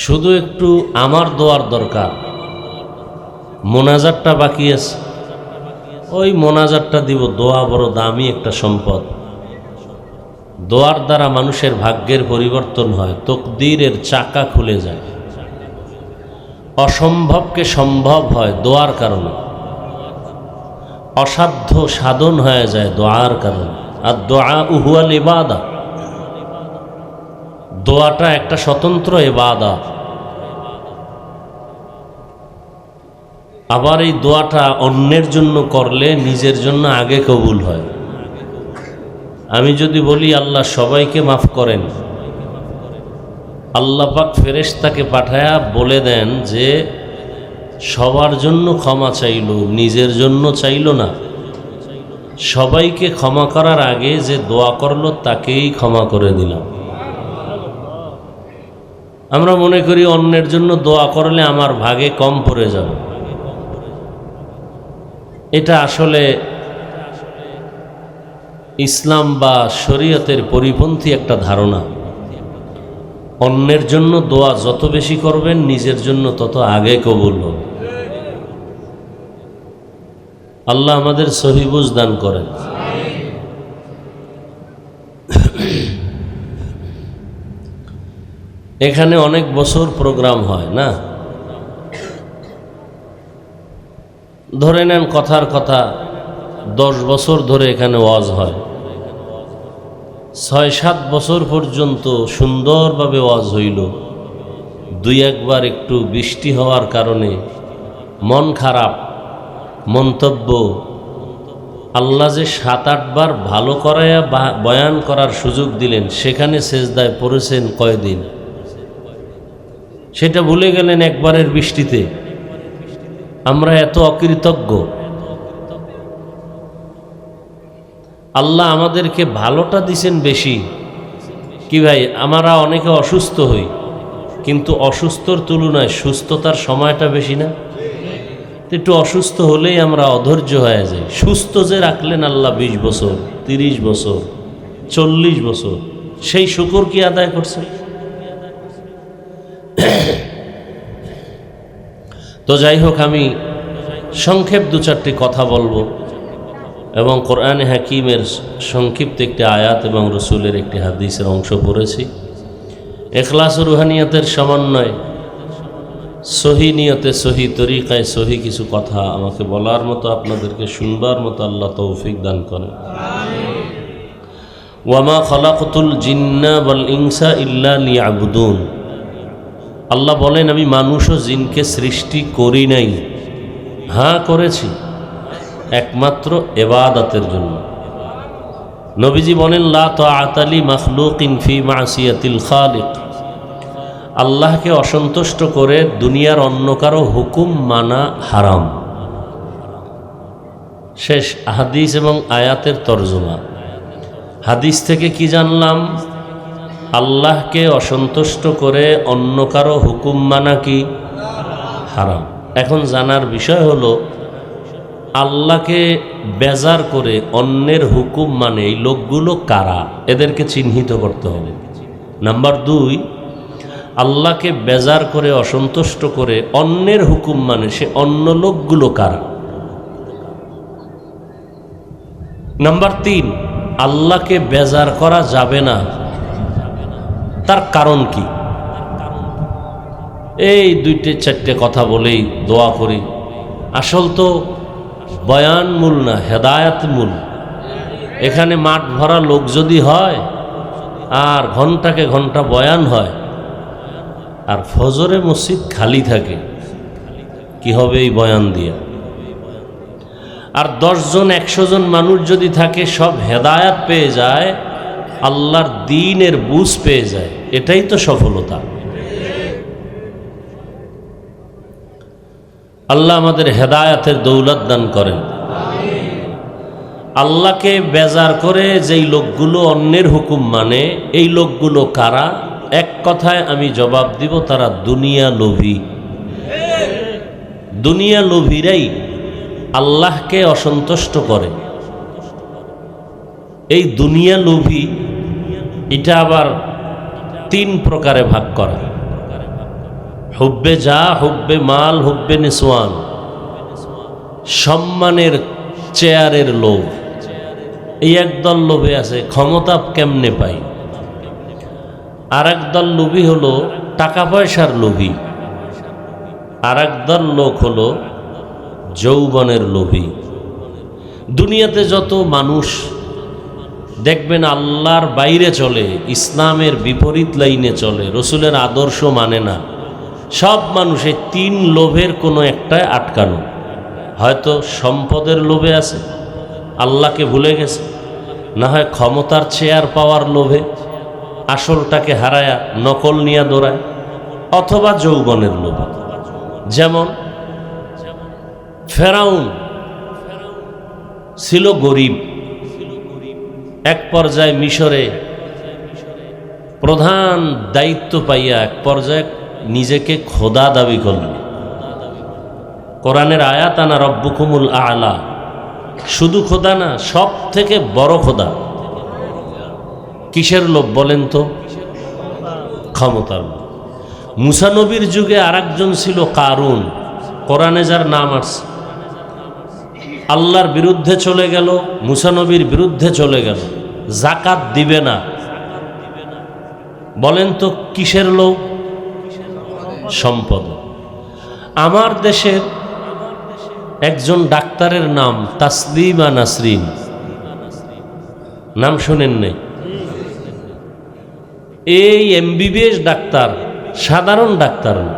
শুধু একটু আমার দোয়ার দরকার। মোনাজাতটা বাকি আছে, ওই মোনাজাতটা দিব। দোয়া বড় দামি একটা সম্পদ। দোয়ার দ্বারা মানুষের ভাগ্যের পরিবর্তন হয়, তকদীরের চাকা খুলে যায়, অসম্ভবকে সম্ভব হয় দোয়ার কারণে, অসাধ্য সাধন হয়ে যায় দোয়ার কারণে। আর দোয়া হুয়াল ইবাদত, দোয়াটা একটা স্বতন্ত্র ইবাদত। আবার এই দোয়াটা অন্যের জন্য করলে নিজের জন্য আগে কবুল হয়। আমি যদি বলি আল্লাহ সবাইকে মাফ করেন, আল্লাহ পাক ফেরেশতাকে পাঠায়া বলে দেন যে সবার জন্য ক্ষমা চাইল, নিজের জন্য চাইল না। সবাইকে ক্ষমা করার আগে যে দোয়া করলো তাকেই ক্ষমা করে দিলাম। আমরা মনে করি অন্যের জন্য দোয়া করলে আমার ভাগে কম পড়ে যাবে। এটা আসলে ইসলাম বা শরীয়তের পরিপন্থী একটা ধারণা। অন্যের জন্য দোয়া যত বেশি করবেন, নিজের জন্য তত আগে কবুল হবে। আল্লাহ আমাদের সহি বুঝ দান করেন। এখানে অনেক বছর প্রোগ্রাম হয় না, ধরে নেন কথার কথা 10 বছর ধরে এখানে ওয়াজ হয়। 6-7 বছর পর্যন্ত সুন্দরভাবে ওয়াজ হইল। 2-1 একটু বৃষ্টি হওয়ার কারণে মন খারাপ, মন্তব্য। আল্লাহ যে 7-8 বার ভালো করায়া বয়ান করার সুযোগ দিলেন, সেখানে সেজদায় পড়েছেন কয়দিন, সেটা ভুলে গেলেন একবারের বৃষ্টিতে। আমরা এত অকৃতজ্ঞ। আল্লাহ আমাদেরকে ভালোটা দিছেন বেশি। কি ভাই, আমরা অনেকে অসুস্থ হই, কিন্তু অসুস্থর তুলনায় সুস্থতার সময়টা বেশি না? একটু অসুস্থ হলেই আমরা অধৈর্য হয়ে যাই। সুস্থ যে রাখলেন আল্লাহ 20 বছর, 30 বছর, 40 বছর, সেই শুকর কি আদায় করছে? তো যাই হোক, আমি সংক্ষেপ 2-4টি কথা বলবো এবং কোরআনে হাকিমের সংক্ষিপ্ত একটি আয়াত এবং রসুলের একটি হাদিসের অংশ পড়েছি। ইখলাস ও রুহানিয়তের সমন্বয়, সহি নিয়তে, সহি তরিকায় সহি কিছু কথা আমাকে বলার মতো, আপনাদেরকে শুনবার মতো আল্লাহ তৌফিক দান করেন। ওয়ামা খালাকতুল জিন্না ওয়াল ইনসা ইল্লা লিয়াবুদুন। আল্লাহ বলেন, আমি মানুষ ও জিনকে সৃষ্টি করি নাই, হ্যাঁ করেছি একমাত্র ইবাদতের জন্য। নবীজি বলেন, লা তাআতা লি মাখলুকিন ফি মাসিয়াতিল খালিক। আল্লাহকে অসন্তুষ্ট করে দুনিয়ার অন্য কারো হুকুম মানা হারাম। শেষ হাদিস এবং আয়াতের তরজমা। হাদিস থেকে কি জানলাম? আল্লাহকে অসন্তুষ্ট করে অন্য কারো হুকুম মানা কি হারাম। এখন জানার বিষয় হলো, আল্লাহকে বেজার করে অন্যের হুকুম মানে এই লোকগুলো কারা, এদেরকে চিহ্নিত করতে হবে। নাম্বার 2, আল্লাহকে বেজার করে অসন্তুষ্ট করে অন্যের হুকুম মানে সে অন্য লোকগুলো কারা। নাম্বার 3, আল্লাহকে বেজার করা যাবে না, তার কারণ কি? এই 2-4টে কথা বলেই দোয়া করি। আসল তো বয়ান মূল না, হেদায়াত মূল। এখানে মাঠ ভরা লোক যদি হয় আর ঘন্টাকে ঘন্টা বয়ান হয় আর ফজরে মসজিদ খালি থাকে, কি হবে এই বয়ান দিয়ে? আর 10 জন 100 জন মানুষ যদি থাকে, সব হেদায়াত পেয়ে যায়, আল্লাহর দ্বীনের বুঝ পেয়ে যায়, এটাই তো সফলতা। আল্লাহ আমাদের হেদায়াতের দৌলত দান করেন। আল্লাহকে বেজার করে যেই লোকগুলো অন্যের হুকুম মানে, এই লোকগুলো কারা? এক কথায় আমি জবাব দিব, তারা দুনিয়া লোভী। দুনিয়া লোভীরাই আল্লাহকে অসন্তুষ্ট করে। এই দুনিয়া লোভী এটা আবার তিন প্রকারে ভাগ করা: হুব্বে যা, হুব্বে মাল, হুব্বে নিসওয়ান। সম্মানের চেয়ারের লোভ, এই একদল লোভে আছে ক্ষমতা কেমনে পাই। আর একদল লোভী হলো টাকা পয়সার লোভী। আর একদল লোক হলো যৌবনের লোভী। দুনিয়াতে যত মানুষ দেখবেন আল্লাহর বাইরে চলে, ইসলামের বিপরীত লাইনে চলে, রসুলের আদর্শ মানে না, সব মানুষের তিন লোভের কোনো একটায় আটকানো। হয়তো সম্পদের লোভে আছে, আল্লাহকে ভুলে গেছে, না হয় ক্ষমতার চেয়ার পাওয়ার লোভে আসলটাকে হারায়া নকল নিয়ে দৌড়ায়, অথবা যৌবনের লোভে। যেমন ফেরাউন ছিল গরিব, এক পর্যায়ে মিশরে প্রধান দায়িত্ব পাইয়া এক পর্যায়ে নিজেকে খোদা দাবি করল। কোরআনের আয়াত, আনা রব্বুকুমুল আলা। শুধু খোদা না, সব থেকে বড় খোদা। কিসের লোভ বলেন তো? ক্ষমতার লোভ। মুসা নবীর যুগে আরেকজন ছিল কারুন, কোরআনে যার নাম আসছে। আল্লাহর বিরুদ্ধে চলে গেল, মুসা নবীর বিরুদ্ধে চলে গেল, জাকাত দিবে না। বলেন তো কিসের লোভ? সম্পদ। আমার দেশের একজন ডাক্তারের নাম তাসলিমা নাসরিন, নাম শোনেন নাই? এই এমবিবিএস ডাক্তার, সাধারণ ডাক্তার না।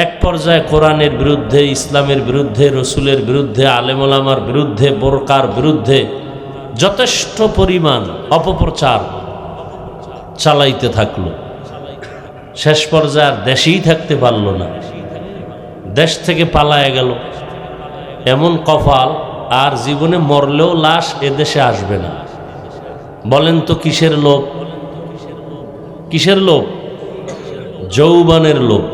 এক পর্যায়ে কোরআনের বিরুদ্ধে, ইসলামের বিরুদ্ধে, রসুলের বিরুদ্ধে, আলেম ওলামার বিরুদ্ধে, বোরকার বিরুদ্ধে যথেষ্ট পরিমাণ অপপ্রচার চালাইতে থাকলো। শেষ পর্যায়ে দেশেই থাকতে পারল না, দেশ থেকে পালায় গেল। এমন কপাল, আর জীবনে মরলেও লাশ এদেশে আসবে না। বলেন তো কিসের লোভ? কিসের লোভ? যৌবনের লোভ।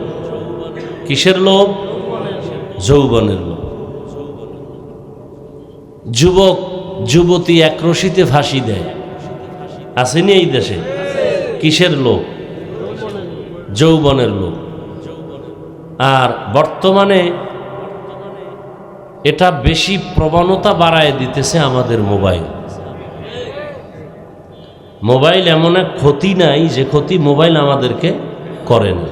কিসের লোভ? যৌবনের লোভ। যুবক যুবতী একরশিতে ফাঁসি দেয়, আসেনি এই দেশে? কিসের লোভ? যৌবনের লোভ। আর বর্তমানে এটা বেশি প্রবণতা বাড়ায় দিতেছে আমাদের মোবাইল। মোবাইল এমন এক ক্ষতি নাই যে ক্ষতি মোবাইল আমাদেরকে করে না।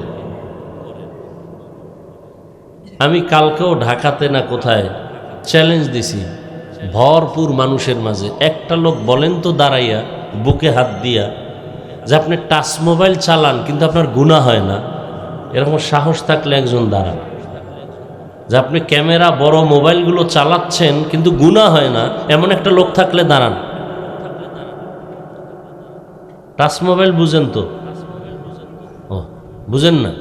আমি কালকেও ঢাকাতে না কোথায় চ্যালেঞ্জ দিছি ভরপুর মানুষের মাঝে, একটা লোক বলেন তো দাঁড়াইয়া বুকে হাত দিয়া যে আপনি টাচ মোবাইল চালান কিন্তু আপনার গুনাহ হয় না, এরকম সাহস থাকলে একজন দাঁড়ান। যে আপনি ক্যামেরা বড় মোবাইলগুলো চালাচ্ছেন কিন্তু গুনাহ হয় না, এমন একটা লোক থাকলে দাঁড়ান। টাচ মোবাইল বুঝেন তো? ও বুঝেন না?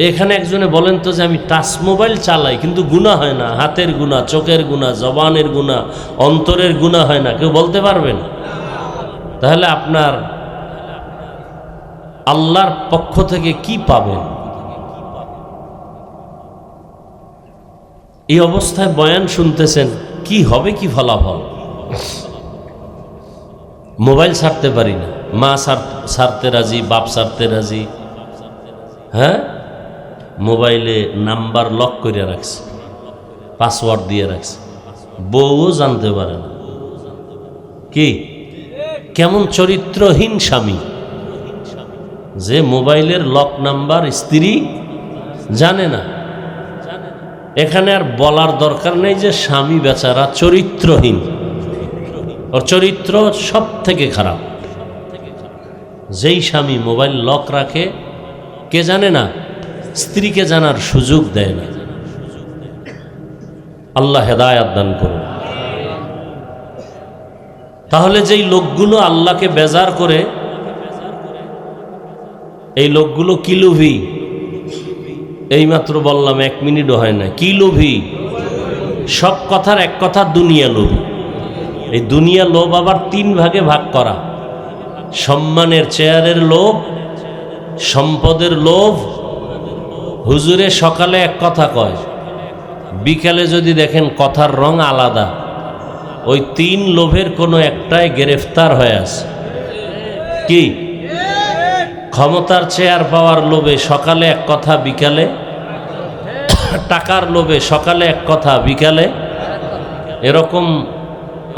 এখানে একজনে বলেন তো যে আমি টাচ মোবাইল চালাই কিন্তু গুনাহ হয় না, হাতের গুনাহ, চোখের গুনাহ, জবানের গুনাহ, অন্তরের গুনাহ হয় না, কেউ বলতে পারবেন? তাহলে আপনার আল্লাহর পক্ষ থেকে কি পাবেন? এই অবস্থায় বয়ান শুনতেছেন, কি হবে, কি ফলাফল? মোবাইল ছাড়তে পারি না, মা ছাড়তে রাজি, বাপ ছাড়তে রাজি। হ্যাঁ, মোবাইলে নাম্বার লক করে রাখছে, পাসওয়ার্ড দিয়ে রাখছে, বউও জানতে পারে না। কি কেমন চরিত্রহীন স্বামী যে মোবাইলের লক নাম্বার স্ত্রী জানে না। এখানে আর বলার দরকার নেই যে স্বামী বেচারা চরিত্রহীন, ওর চরিত্র সব থেকে খারাপ। যেই স্বামী মোবাইল লক রাখে, কে জানে না? স্ত্রীকে জানার সুযোগ দেয় না। আল্লাহ হেদায়াত দান করুন। তাহলে যেই লোকগুলো আল্লাহকে বেজার করে, এই লোকগুলো কি লোভী? এইমাত্র বললাম 1 মিনিটও হয় না। কি লোভী? সব কথার এক কথা দুনিয়া লোভী। এই দুনিয়া লোভ আবার 3 ভাগে ভাগ করা: সম্মানের চেয়ারের লোভ, সম্পদের লোভ। হুজুরে সকালে এক কথা কয়, বিকালে যদি দেখেন কথার রং আলাদা। ওই 3 লোভের কোনো একটাই গ্রেফতার হয়ে আছে। কি? ক্ষমতার চেয়ার পাওয়ার লোভে সকালে এক কথা, বিকালে টাকার লোভে সকালে এক কথা, বিকালে এরকম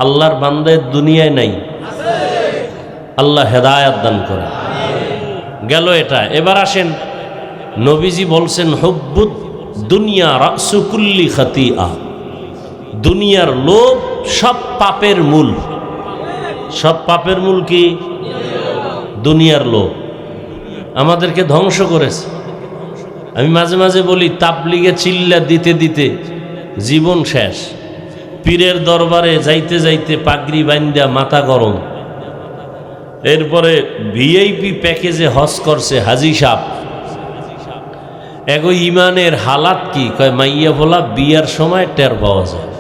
আল্লাহর বান্দার দুনিয়ায় নাই। আল্লাহ হেদায়াত দান করে। গেল এটা। এবার আসেন, নবীজি বলছেন হুব্বুদ দুনিয়া রাসু কুল্লি খাতিয়া। দুনিয়ার লোভ সব পাপের মূল। সব পাপের মূল কি? দুনিয়ার লোভ আমাদেরকে ধ্বংস করেছে। আমি মাঝে মাঝে বলি, তাবলিগে চিল্লা দিতে দিতে জীবন শেষ। পীরের দরবারে যাইতে যাইতে পাগড়ি বান্ধা মাথা গরম। এরপরে ভিআইপি প্যাকেজে হজ করছে হাজি সাহেব। এগো ইমানের হালাত কি? কয় মাইয়া বলা বিয়ার সময় টের পাওয়া যায়।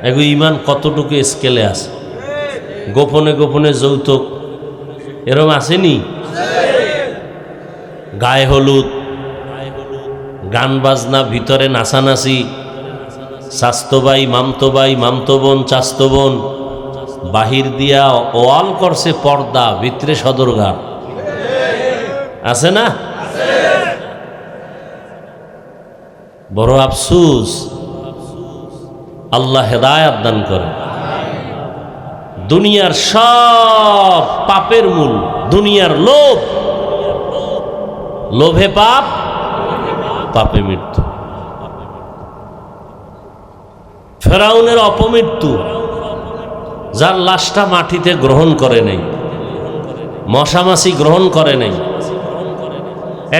এগো ইমান কতটুকু স্কেলে আছে। গোপনে গোপনে যৌতুক এরম আসেনি? গায়ে হলুদ, গান বাজনা, ভিতরে নাচানাচি, চাস্তো ভাই মামতো ভাই, মামতো বোন চাস্তো বোন, বাহির দিয়া ওয়াল করছে পর্দা, ভিতরে সদরঘাট। আছে না? বড় আফসুস। আল্লাহ হেদায়াত দান করে। দুনিয়ার সব পাপের মূল দুনিয়ার লোভ। লোভে পাপ, পাপে মৃত্যু। ফেরাউনের অপমৃত্যু, যার লাশটা মাটিতে গ্রহণ করে নাই, মশামাছি গ্রহণ করে নাই।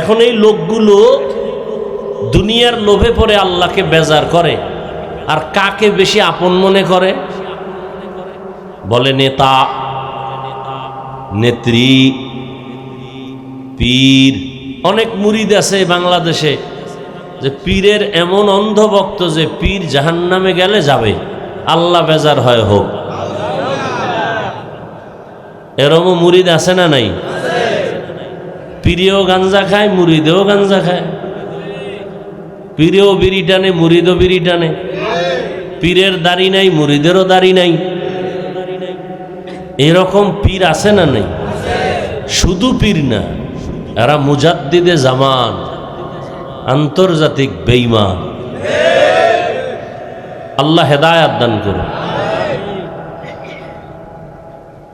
এখন এই লোকগুলো দুনিয়ার লোভে পড়ে আল্লাহকে বেজার করে। আর কাকে বেশি আপন মনে করে? বলে নেতা, নেত্রী, পীর। অনেক মুরিদ আছে বাংলাদেশে যে পীরের এমন অন্ধভক্ত যে পীর জাহান্নামে গেলে যাবে, আল্লাহ বেজার হয় হোক। এরমও মুরিদ আছে না নাই? পীরেও গাঞ্জা খায়, মুরিদেও গাঞ্জা খায়। পীরেও বিড়ি টানে, মুরিদও বিড়ি টানে। পীরের দাড়ি নাই, মুরিদেরও দাড়ি নাই। এরকম পীর আছে না নাই? শুধু পীর না, এরা মুজাদ্দিদে জামান, আন্তর্জাতিক বেঈমান। আল্লাহ হেদায়াত দান করুন।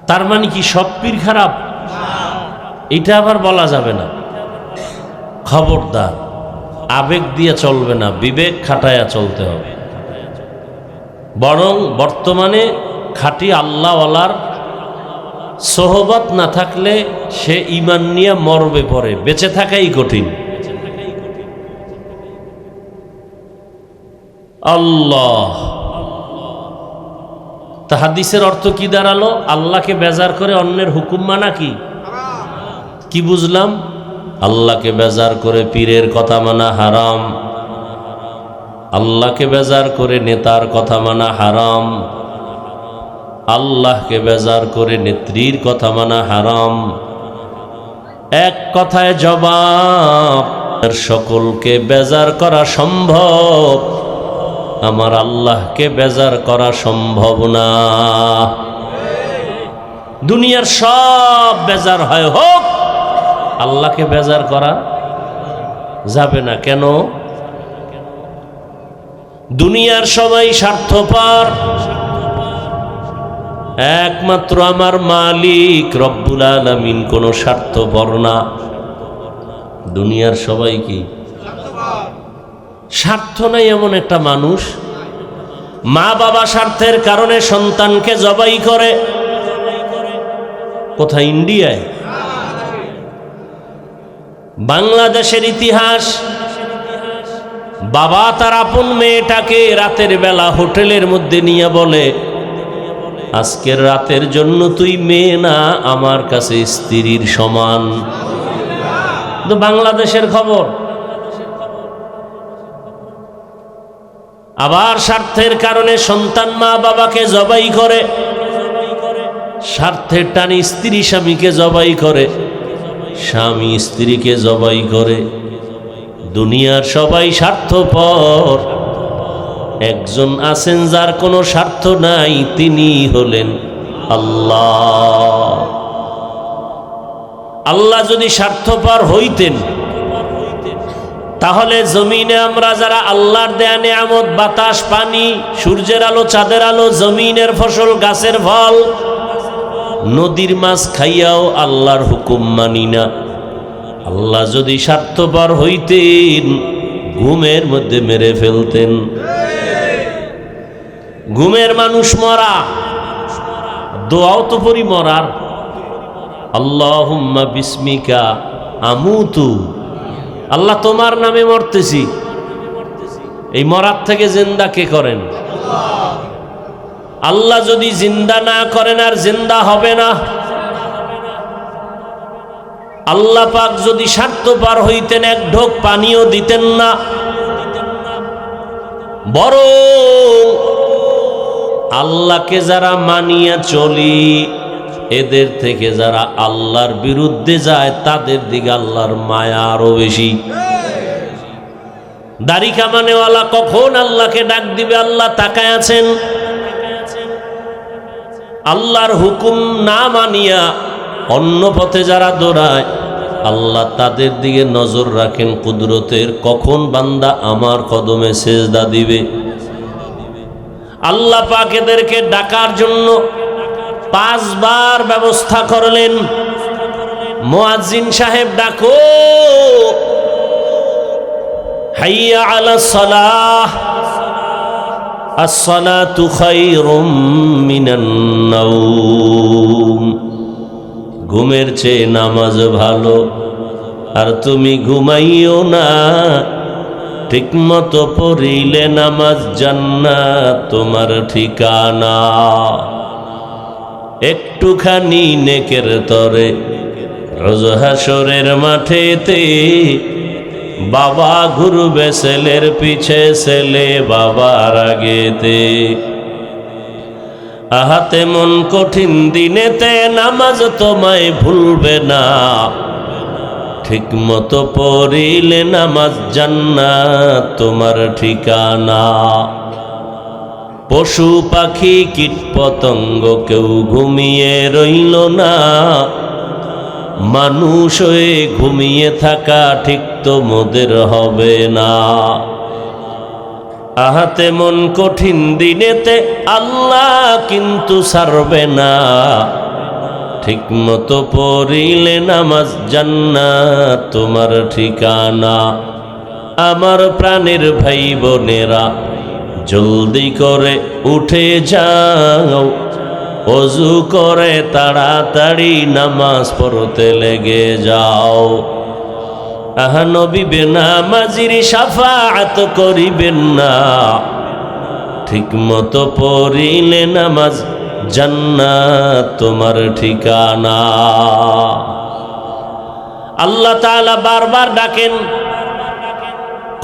তার মানে কি সব পীর খারাপ? এটা আবার বলা যাবে না। খবরদার, আবেগ দিয়ে চলবে না, বিবেক খাটায়া চলতে হবে। বরং বর্তমানে খাঁটি আল্লাহওয়ালার সোহবত না থাকলে সে ঈমান নিয়ে মরবে পড়ে, বেঁচে থাকাই কঠিন। আল্লাহ। তা হাদিসের অর্থ কি দাঁড়ালো? আল্লাহকে বেজার করে অন্যের হুকুম মানা কি বুঝলাম? আল্লাহকে বেজার করে পীরের কথা মানা হারাম। আল্লাহকে বেজার করে নেতার কথা মানা হারাম। আল্লাহকে বেজার করে নেত্রীর কথা মানা হারাম। এক কথায় জবাব, সকলকে বেজার করা সম্ভব, আমার আল্লাহকে বেজার করা সম্ভব না। দুনিয়ার সব বেজার হয় হোক, আল্লাহকে বেজার করা যাবে না। কেন? দুনিয়ার সবাই স্বার্থপর, একমাত্র আমার মালিক রব্বুল আলামিন কোনো স্বার্থপর না। দুনিয়ার সবাই কি স্বার্থ নাই এমন একটা মানুষ? মা বাবা স্বার্থের কারণে সন্তানকে জবাই করে। কোথায়? ইন্ডিয়ায়। বাংলাদেশের ইতিহাস, বাবা তার আপন মেয়েটাকে রাতের বেলা হোটেলের মধ্যে নিয়ে বলে, আজকের রাতের জন্য তুই মেয়ে না, আমার কাছে স্ত্রীর সমান। তো বাংলাদেশের খবর, আবার স্বার্থের কারণে সন্তান মা বাবাকে জবাই করে, স্বার্থের টানে স্ত্রী স্বামীকে জবাই করে, স্বামী স্ত্রীকে জবাই করে। দুনিয়ার সবাই স্বার্থপর, একজন আছেন যার কোনো স্বার্থ নাই, তিনি হলেন আল্লাহ। আল্লাহ যদি স্বার্থপর হইতেন তাহলে জমিনে আমরা যারা আল্লাহর দেয়া নেয়ামত, বাতাস, পানি, সূর্যের আলো, চাঁদের আলো, জমিনের ফসল, গাছের ফল, নদীর মাছ খাইয়াও আল্লাহর হুকুম মানি না। আল্লাহ যদি স্বার্থপর হইতেন ঘুমের মধ্যে মেরে ফেলতেন। ঘুমের মানুষ মরা, দোয়াও তো পরি মরার, আল্লাহুম্মা বিসমিকা আমুতু, আল্লাহ তোমার নামে মরতেছি। এই মরার থেকে জিন্দা কে করেন? আল্লাহ যদি জিন্দা না করেন আর জিন্দা হবে না। আল্লাহ পাক যদি স্বার্থপর হইতেন এক ঢোক পানিও দিতেন না, বরং আল্লাহকে যারা মানিয়া চলি এদের থেকে যারা আল্লাহর বিরুদ্ধে যায় তাদের দিকে আল্লাহর মায়া আরো বেশি। দাড়ি কামানেওয়ালা কখন আল্লাহকে ডাক দিবে আল্লাহ তাকায় আছেন। আল্লাহর হুকুম না মানিয়া অন্য পথে যারা দৌড়ায় আল্লাহ তাদের দিকে নজর রাখেন কুদরতের, কখন বান্দা আমার কদমে সেজদা দিবে। আল্লাহ পাক এদেরকে ডাকার জন্য 5 বার ব্যবস্থা করলেন। মুয়াজ্জিন সাহেব ডাকো, হাইয়া আলাস সালাহ, আস-সালাতু খায়রুম মিনান নাওম। ঘুমের চেয়ে নামাজ ভালো, আর তুমি ঘুমাইও না, ঠিকমতো পড়িলে নামাজ জান্নাত তোমার ঠিকানা। একটুখানি নেকের তরে রোজ হাসরের মাঠেতে বাবা ঘুরবে ছেলের পিছে, ছেলে বাবার আগেতে। আহাতে মন কঠিন দিনেতে নামাজ তোমায় ভুলবে না, ঠিক মতো পড়িলে নামাজ জান্নাত তোমার ঠিকানা। পশু পাখি কীট পতঙ্গ কেউ ঘুমিয়ে রইল না, মানুষ হয়ে ঘুমিয়ে থাকা ঠিক তো মোদের হবে না। আহাতে মন কঠিন দিনেতে আল্লাহ কিন্তু ছাড়বে না, ঠিক মতো পড়িলে নামাজ জান্নাত তোমার ঠিকানা। আমার প্রাণের ভাই বোনেরা জলদি করে উঠে যাও, ওযু করে তাড়াতাড়ি নামাজ পড়তে লেগে যাও। আহা নবী বেনামাজির শাফাআত করিবেন না, ঠিক মতো পড়িলে নামাজ জান্নাত তোমার ঠিকানা। আল্লাহ তাআলা বারবার ডাকেন,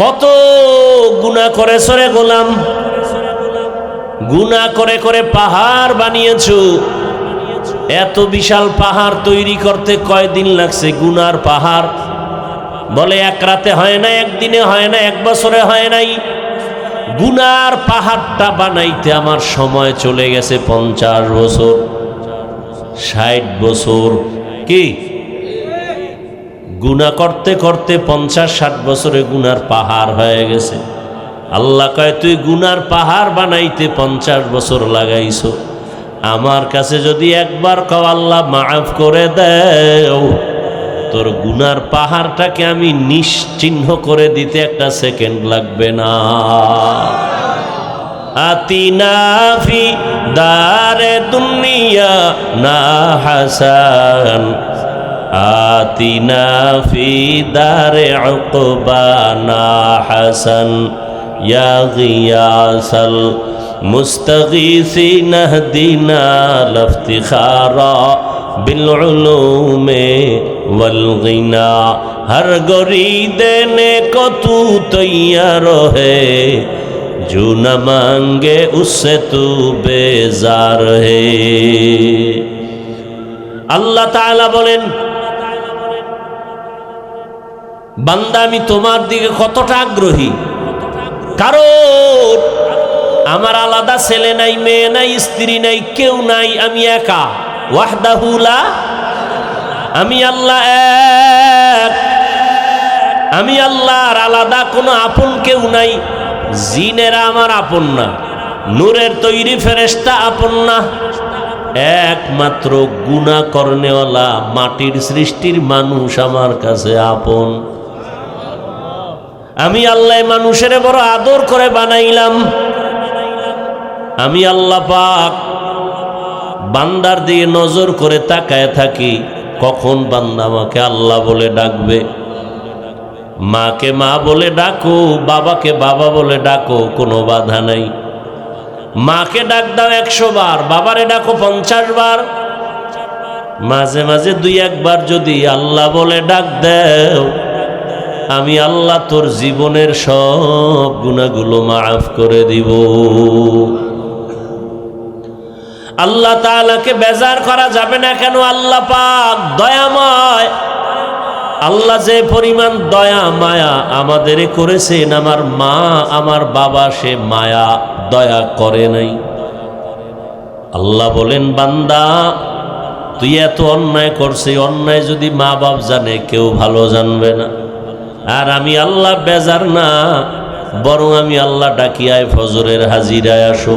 কত গুনাহ করেছ রে গোলাম, গুনাহ করে করে পাহাড় বানিয়েছো। এত বিশাল পাহাড় তৈরি করতে কয়দিন লাগছে? গুনার পাহাড় বলে এক রাতে হয় না, একদিনে হয় না, 1 বছরে হয় নাই। গুনার পাহাড়টা বানাইতে আমার সময় চলে গেছে 50 বছর, 60 বছর। কি গুনাহ করতে করতে 50-60 বছরে গুনার পাহাড় হয়ে গেছে। আল্লাহ কয় তুই গুনার পাহাড় বানাইতে 50 বছর লাগাইছো, আমার কাছে যদি একবার কও আল্লাহ মাফ করে দেও, তোর গুনার পাহাড়টাকে আমি নিশ্চিহ্ন করে দিতে 1 সেকেন্ড লাগবে না। আতিনা ফি দারে দুনিয়া না হাসান, আতিনা ফি দারে উকবা না হাসান, ইয়া গিয়াসাল মুস্তাগীসিন ইহদিনা লিফতিখারা বিল উলুমে ওয়াল গিনা। हर गरी देने को तू तैयार है, जो न मांगे उससे तू बेजार है। আল্লাহ তাআলা বলেন, বান্দা আমি তোমার দিকে কতটা আগ্রহী, কারণ আমার আলাদা ছেলে নাই, মেয়ে নাই, স্ত্রী নাই, কেউ নাই, আমি একা। ওয়াহদাহু লা, আমি আল্লাহ এক, আমি আল্লাহর আলাদা কোনো আপন কেউ নাই। জিনেরা আমার আপন না, নূরের তৈরি ফেরেশতা আপন না, একমাত্র গুনাহ করনেওয়ালা মাটির সৃষ্টির মানুষ আমার কাছে আপন। আমি আল্লাহ মানুষের বড় আদর করে বানাইলাম। আমি আল্লাহ পাক বান্দার দিয়ে নজর করে তাকায় থাকি, কখন বান্দা আমাকে আল্লাহ বলে ডাকবে। মাকে মা বলে ডাকো, বাবাকে বাবা বলে ডাকো, কোনো বাধা নাই। মাকে ডাক দাও 100 বার, বাবারে ডাকো 50 বার। মাঝে মাঝে 2-1 বার যদি আল্লাহ বলে ডাক দাও, আমি আল্লাহ তোর জীবনের সব গুনাহগুলো মাফ করে দিব। আল্লাহ তাআলাকে বেজার করা যাবে না কেন? আল্লাহ পাক দয়াময়। আল্লাহ যে পরিমাণ দয়া মায়া আমাদের করেছেন, আমার মা আমার বাবা সে মায়া দয়া করে নাই। আল্লাহ বলেন, বান্দা তুই এত অন্যায় করছিস, অন্যায় যদি মা বাপ জানে কেউ ভালো জানবে না। আর আমি আল্লাহ বেজার না, বরং আমি আল্লাহ ডাকিয়ায় ফজরের হাজিরায় আসো।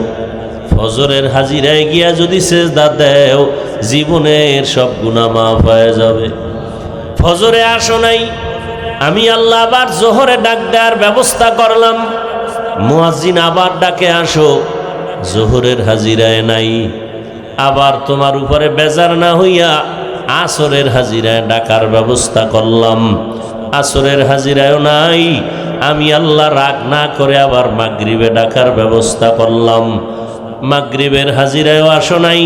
ফজরের হাজিরায় গিয়া যদি সেজদা দেও, জীবনের সব গুনাহ মাফ হয়ে যাবে। ফজরে আসো নাই, আমি আল্লাহ আবার জোহরে ডাক দেওয়ার ব্যবস্থা করলাম। মুয়াজ্জিন আবার ডাকে আসো, জোহরের হাজিরায় নাই। আবার তোমার উপরে বেজার না হইয়া আসরের হাজিরায় ডাকার ব্যবস্থা করলাম। আসরের হাজিরায়ও নাই, আমি আল্লাহ রাগ না করে আবার মাগরিবে ডাকার ব্যবস্থা করলাম। মাগরিবের হাজিরায়ও আসো নাই,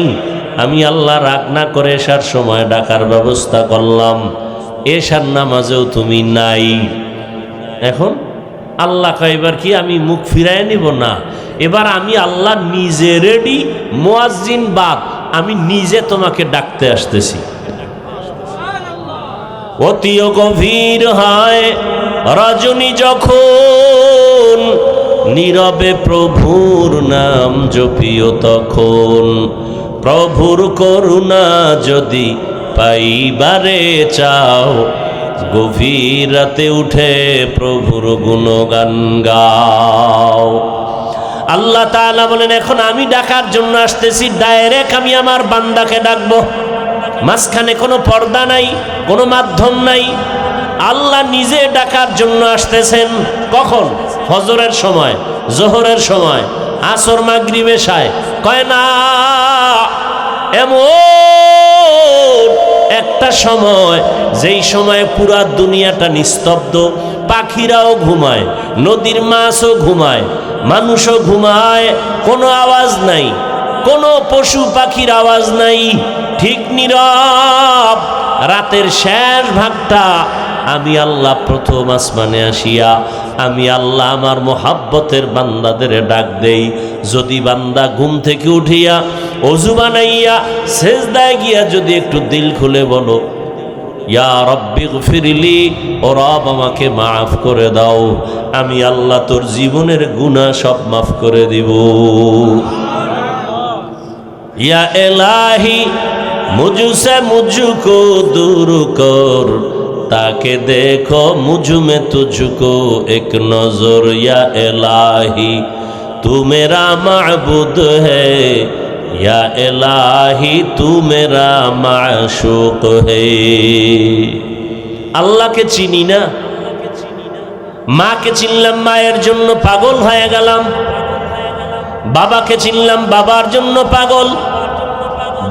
আমি আল্লাহ রাগ না করে এশার সময় ডাকার ব্যবস্থা করলাম। এশার নামাজেও তুমি নাই। এখন আল্লাহ কয়, এবার কি আমি মুখ ফিরায় নিব? না, এবার আমি আল্লাহ নিজে রেডি, মুয়াজ্জিন বাদ, আমি নিজে তোমাকে ডাকতে আসতেছি। অতিও গভীর হয় রজনী যখন, নীরবে প্রভুর নাম জপিও তখন। প্রভুর করুণা যদি পাইবারে চাও, গভীর রাতে উঠে প্রভুর গুণগান গাও। আল্লাহ তাআলা বলেন, এখন আমি ডাকার জন্য আসতেছি, ডাইরেক্ট আমি আমার বান্দাকে ডাকবো। মাঝখানে কোনো পর্দা নাই, কোনো মাধ্যম নাই। আল্লাহ নিজে ডাকার জন্য আসতেছেন। কখন? ফজরের সময়, জোহরের সময়, আসর, মাগরিব, এশায়। কয় না, এমন একটা সময় যেই সময় পুরা দুনিয়াটা নিস্তব্ধ, পাখিরাও ঘুমায়, নদীর মাছও ঘুমায়, মানুষও ঘুমায়, কোনো আওয়াজ নাই, কোনো পশু পাখির আওয়াজ নাই, ঠিক নীরব। রাতের শেষ ভাগটা আমি আল্লাহ প্রথম আসমানে আসিয়া আমি আল্লাহ আমার মোহাব্বতের বান্দাদের ডাক দেই। যদি বান্দা ঘুম থেকে উঠিয়া অজু বানাইয়া সেজদায় গিয়া যদি একটু দিল খুলে বলো, ইয়া রব্বি গফিরলি, ও রব আমাকে মাফ করে দাও, আমি আল্লাহ তোর জীবনের গুনাহ সব মাফ করে দিব। ইয়া ইলাহি মুঝসে মুঝকো দূর কর, তাকে দেখো মুঝ में तुझको एक नजर। या इलाही तू मेरा माबूद है, या इलाही तू मेरा माशूक है। আল্লাহকে চিনি না, মাকে চিনলাম, মায়ের জন্য পাগল হয়ে গেলাম। বাবাকে চিনলাম, বাবার জন্য পাগল,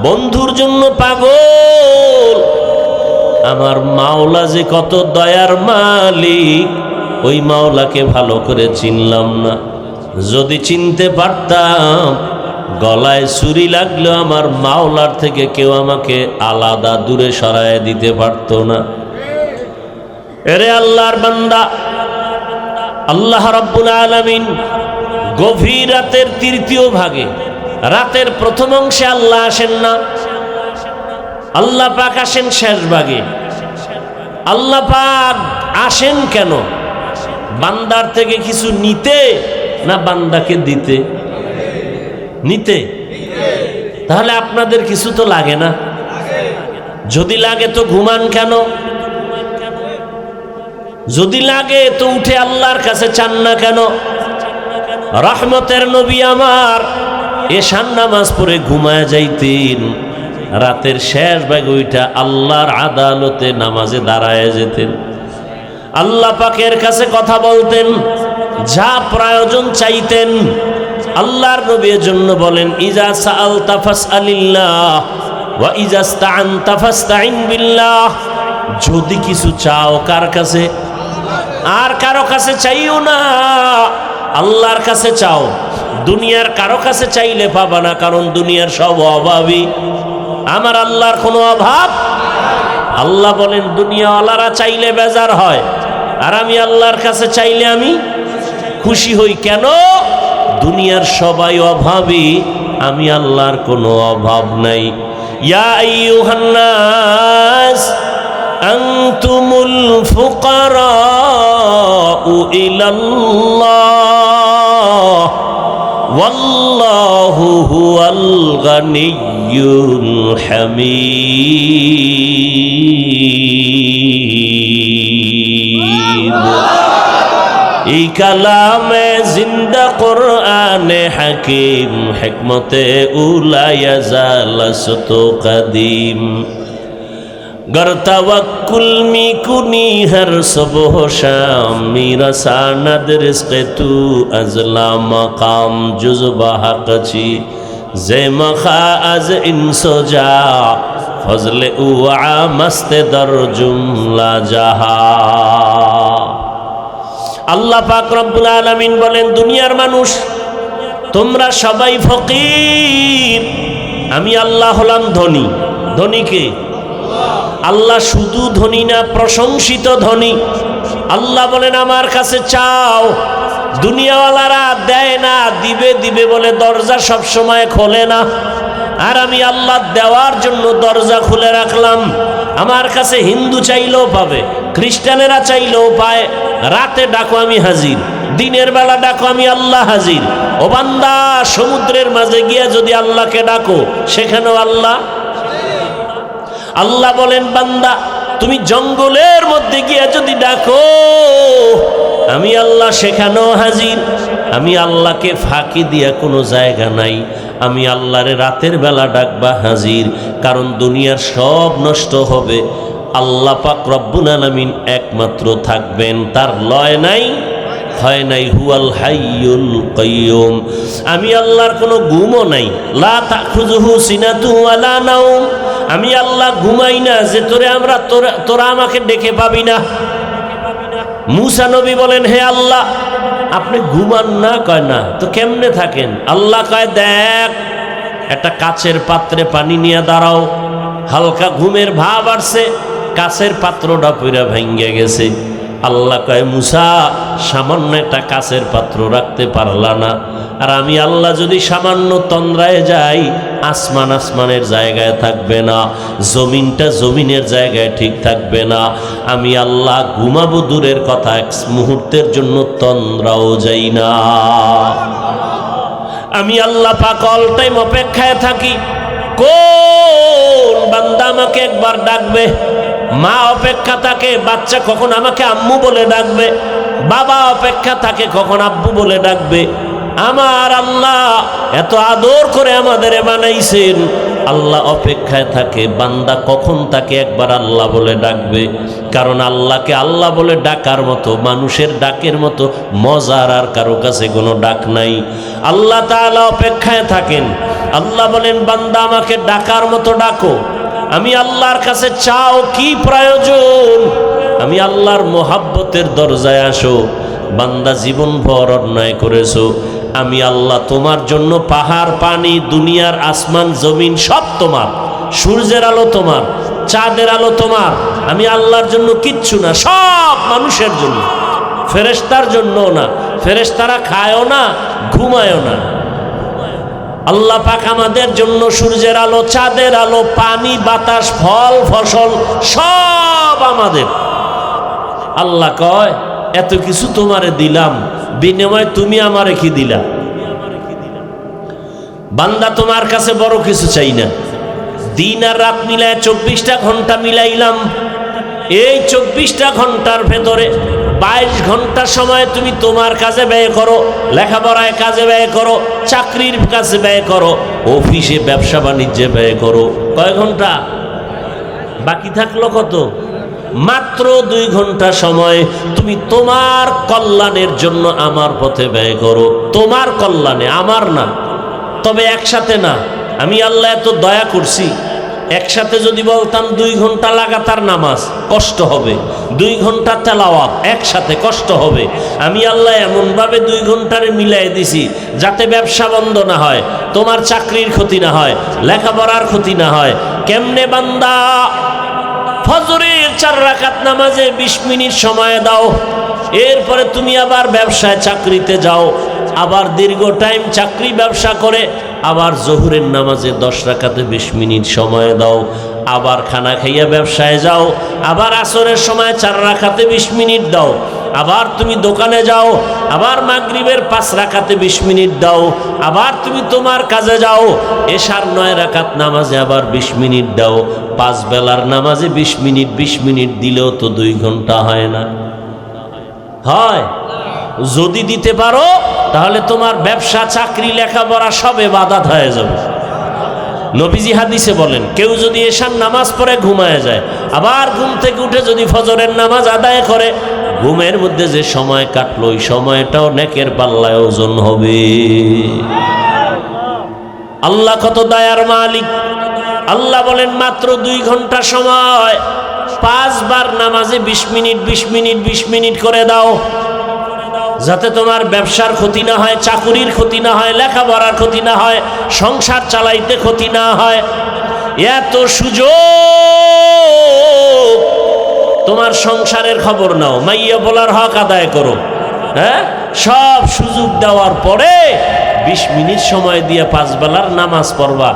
বন্ধুর জন্য পাগল। আমার মাওলা যে কত দয়ার মালিক, ওই মাওলাকে ভালো করে চিনলাম না। যদি চিনতে পারতাম, গলায় ছুরি লাগলো আমার মাওলার থেকে কেউ আমাকে আলাদা দূরে সরায় দিতে পারত না। এরে আল্লাহর বান্দা, আল্লাহ রাব্বুল আলামিন গভীর রাতের তৃতীয় ভাগে, রাতের প্রথম অংশে আল্লাহ আসেন না, আল্লাহ পাক আসেন শেষ ভাগে। আল্লাহ পাক আসেন কেন? বান্দার থেকে কিছু নিতে না বান্দাকে দিতে? নিতে। তাহলে আপনাদের কিছু তো লাগে না? যদি লাগে তো ঘুমান কেন? যদি লাগে তো উঠে আল্লাহর কাছে চান না কেন? রহমতের নবী আমার এশার নামাজ পড়ে ঘুমায় যাইতেন, রাতের শেষ ভাগে ওইটা আল্লাহর আদালতে নামাজে দাঁড়ায় যেতেন, আল্লাহ পাকের কাছে কথা বলতেন, যা প্রয়োজন চাইতেন। আল্লাহর নবীর জন্য বলেন, ইজা সাআলতা ফাসআলিল্লাহ ওয়া ইজা ইসতাআনতা ফাসতাইন বিল্লাহ। যদি কিছু চাও কার কাছে? আর কারো কাছে চাইও না, আল্লাহর কাছে চাও। দুনিয়ার কারো কাছে চাইলে পাবা না, কারণ দুনিয়ার সব অভাবী, আমার আল্লাহর কোনো অভাব। আল্লাহ বলেন দুনিয়াওয়ালারা চাইলে বেজার হয়, আর আমি আল্লাহর কাছে চাইলে আমি খুশি হই। কেন? দুনিয়ার সবাই অভাবী, আমি আল্লাহর কোনো অভাব নাই। ইয়া আইয়ুহান নাস আনতুমুল ফুকারাউ ইলাল্লাহ ওয়াল্লাহু হুয়াল গানিয়্যুল হামিদ। এই কালামে জিন্দা কোরআনে হাকিম, হিকমতে উলায়া জালাসত কদিম। गर तवक्कुल मी कुनी हर सुबह शाम, मेरा सानद रिज़्क़ तू अज़ला मकाम जुज़्बा हक़ची ज़े मखा अज़ इंसो जा फज़ले उआ मस्त दर जुमला जहा। আল্লাহ পাক রব্বুল আলামিন বলেন, দুনিয়ার মানুষ তোমরা সবাই ফকির, আমি আল্লাহ হলাম ধনী। ধনী কে? আল্লাহ শুধু ধনী না, প্রশংসিত ধনী। আল্লাহ বলেন আমার কাছে চাও। দুনিয়াওয়ালারা দেয় না, দিবে দিবে বলে দরজা সব সময় খোলে না, আর আমি আল্লাহ দেওয়ার জন্য দরজা খুলে রাখলাম। আমার কাছে হিন্দু চাইলেও পাবে, খ্রিস্টানেরা চাইলেও পায়। রাতে ডাকো আমি হাজির, দিনের বেলা ডাকো আমি আল্লাহ হাজির। ও বান্দা, সমুদ্রের মাঝে গিয়া যদি আল্লাহকে ডাকো সেখানেও আল্লাহ। আল্লাহ বলেন বান্দা, তুমি জঙ্গলের মধ্যে গিয়া যদি ডাকো আমি আল্লাহ সেখানেও হাজির। আমি আল্লাহকে ফাঁকি দিয়া কোনো জায়গা নাই, আমি আল্লাহরে রাতের বেলা ডাকবা হাজির। কারণ দুনিয়ার সব নষ্ট হবে, আল্লাহ পাক রব্বুল আলামিন একমাত্র থাকবেন, তার লয় নাই হয় নাই। হুয়াল হাইয়ুল কাইয়ুম। আমি আল্লাহর কোনো ঘুমও নাই, লা তাখুযুহু সিনাতু ওয়ালা নাওম। আমি আল্লাহ ঘুমাই না যে তোরা আমাকে ডেকে পাবি না। মুসা নবী বলেন, হে আল্লাহ আপনি ঘুমান না? কয় না তো কেমনে থাকেন? আল্লাহ কয়, দেখ একটা কাচের পাত্রে পানি নিয়ে দাঁড়াও। হালকা ঘুমের ভাব আসছে, কাচের পাত্রটা পুরা ভেঙে গেছে। আল্লাহ কয়, মুসা সামান্য একটা কাচের পাত্র রাখতে পারলা না? আর আমি আল্লাহ যদি সামান্য তন্দ্রায় যাই, আসমান আসমানের জায়গায় থাকবে না, জমিনটা জমিনের জায়গায় ঠিক থাকবে না। আমি আল্লাহ ঘুমাবো দূরের কথা, এক মুহূর্তের জন্য তন্দ্রাও যাই না। আমি আল্লাহ পাক অল টাইম অপেক্ষায় থাকি, কোন বান্দা আমাকে একবার ডাকবে। মা অপেক্ষা থাকে, বাচ্চা কখন আমাকে আম্মু বলে ডাকবে। বাবা অপেক্ষা থাকে, কখন আব্বু বলে ডাকবে। আমার আল্লাহ এত আদর করে আমাদের বানাইছেন, আল্লাহ অপেক্ষায় থাকে বান্দা কখন তাকে একবার আল্লাহ বলে ডাকবে। কারণ আল্লাহকে আল্লাহ বলে ডাকার মতো, মানুষের ডাকের মতো মজার আর কারো কাছে কোনো ডাক নাই। আল্লাহ তাআলা অপেক্ষায় থাকেন। আল্লাহ বলেন, বান্দা আমাকে ডাকার মতো ডাকো। আমি আল্লাহর কাছে চাও, কি প্রয়োজন? আমি আল্লাহর মোহাব্বতের দরজায় আসো। বান্দা জীবনভর অন্যায় করেছো, আমি আল্লাহ তোমার জন্য পাহাড় পানি, দুনিয়ার আসমান জমিন সব তোমার। সূর্যের আলো তোমার, চাঁদের আলো তোমার। আমি আল্লাহর জন্য কিচ্ছু না, সব মানুষের জন্য। ফেরেশতার জন্য না, ফেরেশতারা খায়ও না, ঘুমায়ও না। আল্লাহ পাক আমাদের জন্য সূর্যের আলো, চাঁদের আলো, পানি, বাতাস, ফল, ফসল সব আমাদের। আল্লাহ কয় এত কিছু তোমারে দিলাম, বিনিময়ে তুমি আমারে কি দিলা? বান্দা তোমার কাছে বড় কিছু চাই না, দিন আর রাত মিলায় 24টা ঘন্টা মিলাইলাম। এই 24টা ঘন্টার ভেতরে 22 ঘন্টা সময় তুমি তোমার কাজে ব্যয় করো, লেখাপড়ায় কাজে ব্যয় করো, চাকরির কাজে ব্যয় করো, অফিসে ব্যবসা বাণিজ্যে ব্যয় করো। কয় ঘন্টা বাকি থাকলো? কত? মাত্র 2 ঘন্টা সময় তুমি তোমার কল্যাণের জন্য আমার পথে ব্যয় করো। তোমার কল্যাণে, আমার না। তবে একসাথে না। আমি আল্লাহ এত দয়া করছি, একসাথে যদি বলতাম 2 ঘন্টা লাগাতার নামাজ, কষ্ট হবে। 2 ঘন্টা তেলাওয়াত একসাথে, কষ্ট হবে। আমি আল্লাহ এমনভাবে 2 ঘন্টারে মিলাই দিছি যাতে ব্যবসা বন্ধ না হয়, তোমার চাকরির ক্ষতি না হয়, লেখাপড়ার ক্ষতি না হয়। কেমনে বান্দা? ফজরের 4 রাকাত নামাজে 20 মিনিট সময় দাও, এরপরে তুমি আবার ব্যবসায়, চাকরিতে যাও, আবার দীর্ঘ টাইম চাকরি ব্যবসা করে আবার জোহরের নামাজে 10 রাকাতে 20 মিনিট সময় দাও, আবার খানা খাইয়া ব্যবসায় যাও, আবার আসরের সময় 4 রাকাতে 20 মিনিট দাও, আবার তুমি দোকানে যাও, আবার মাগরিবের 5 রাকাতে 20 মিনিট দাও, আবার তুমি তোমার কাজে যাও, এশার 9 রাকাত নামাজে আবার 20 মিনিট দাও। 5 বেলার নামাজে 20 মিনিট, 20 মিনিট দিলেও তো 2 ঘন্টা হয় না? হয়। যদি দিতে পারো তাহলে তোমার ব্যবসা, চাকরি, লেখাপড়া সব ইবাদত হয়ে যাবে। নবীজি হাদিসে বলেন, কেউ যদি এশার নামাজ পড়ে ঘুমায় যায়, আবার ঘুম থেকে উঠে যদি ফজরের নামাজ আদায় করে, ঘুমের মধ্যে যে সময় কাটলো ওই সময়টাও নেকের পাল্লায় ওজন হবে। আল্লাহ কত দয়ার মালিক। আল্লাহ বলেন মাত্র 2 ঘন্টা সময় 5 বার নামাজে 20 মিনিট 20 মিনিট 20 মিনিট করে দাও, যাতে তোমার ব্যবসার ক্ষতি না হয়, চাকুরির ক্ষতি না হয়, লেখাপড়ার ক্ষতি না হয়, সংসার চালাইতে ক্ষতি না হয়। এত সুযোগ, তোমার সংসারের খবর নাও, মাইয়া বলার হক আদায় করো। হ্যাঁ, সব সুযোগ দেওয়ার পরে 20 মিনিট সময় দিয়ে 5 বেলার নামাজ পড়বা।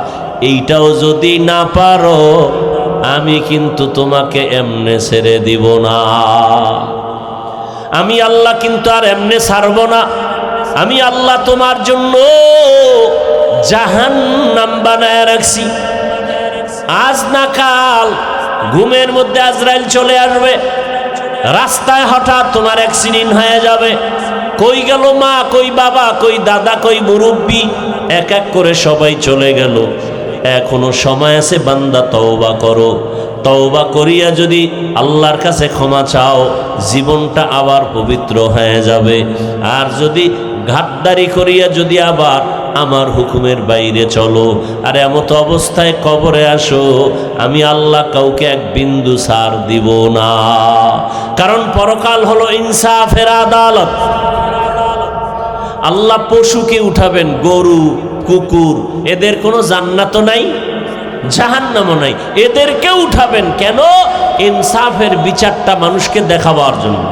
এইটাও যদি না পারো, আমি কিন্তু তোমাকে এমনে ছেড়ে দিব না। আমি আল্লাহ কিন্তু আর এমনে ছাড়ব না। আমি আল্লাহ তোমার জন্য জাহান্নাম বানায় রাখছি। আজ না কাল ঘুমের মধ্যে আজরাইল চলে আসবে, রাস্তায় হঠাৎ তোমার অ্যাক্সিডেন্ট হয়ে যাবে। কই গেল মা, কই বাবা, কই দাদা, কই মুরব্বী, এক এক করে সবাই চলে গেল। এখনো সময় আছে, বান্দা তওবা করো। তওবা করিয়া যদি আল্লাহর কাছে ক্ষমা চাও, জীবনটা আবার পবিত্র হয়ে যাবে। আর যদি ঘাটদারি করিয়া যদি আবার আমার হুকুমের বাইরে চলো আর এমত অবস্থায় কবরে আসো, আমি আল্লাহ কাউকে এক বিন্দু ছাড় দিব না। কারণ পরকাল হলো ইনসাফের আদালত। আল্লাহ পশুকে উঠাবেন, গরু, কুকুর, এদের কোনো জান্নাত নাই, জাহান্নামও নাই, এদেরকে উঠাবেন। কেন? ইনসাফের বিচারটা মানুষকে দেখাবার জন্য।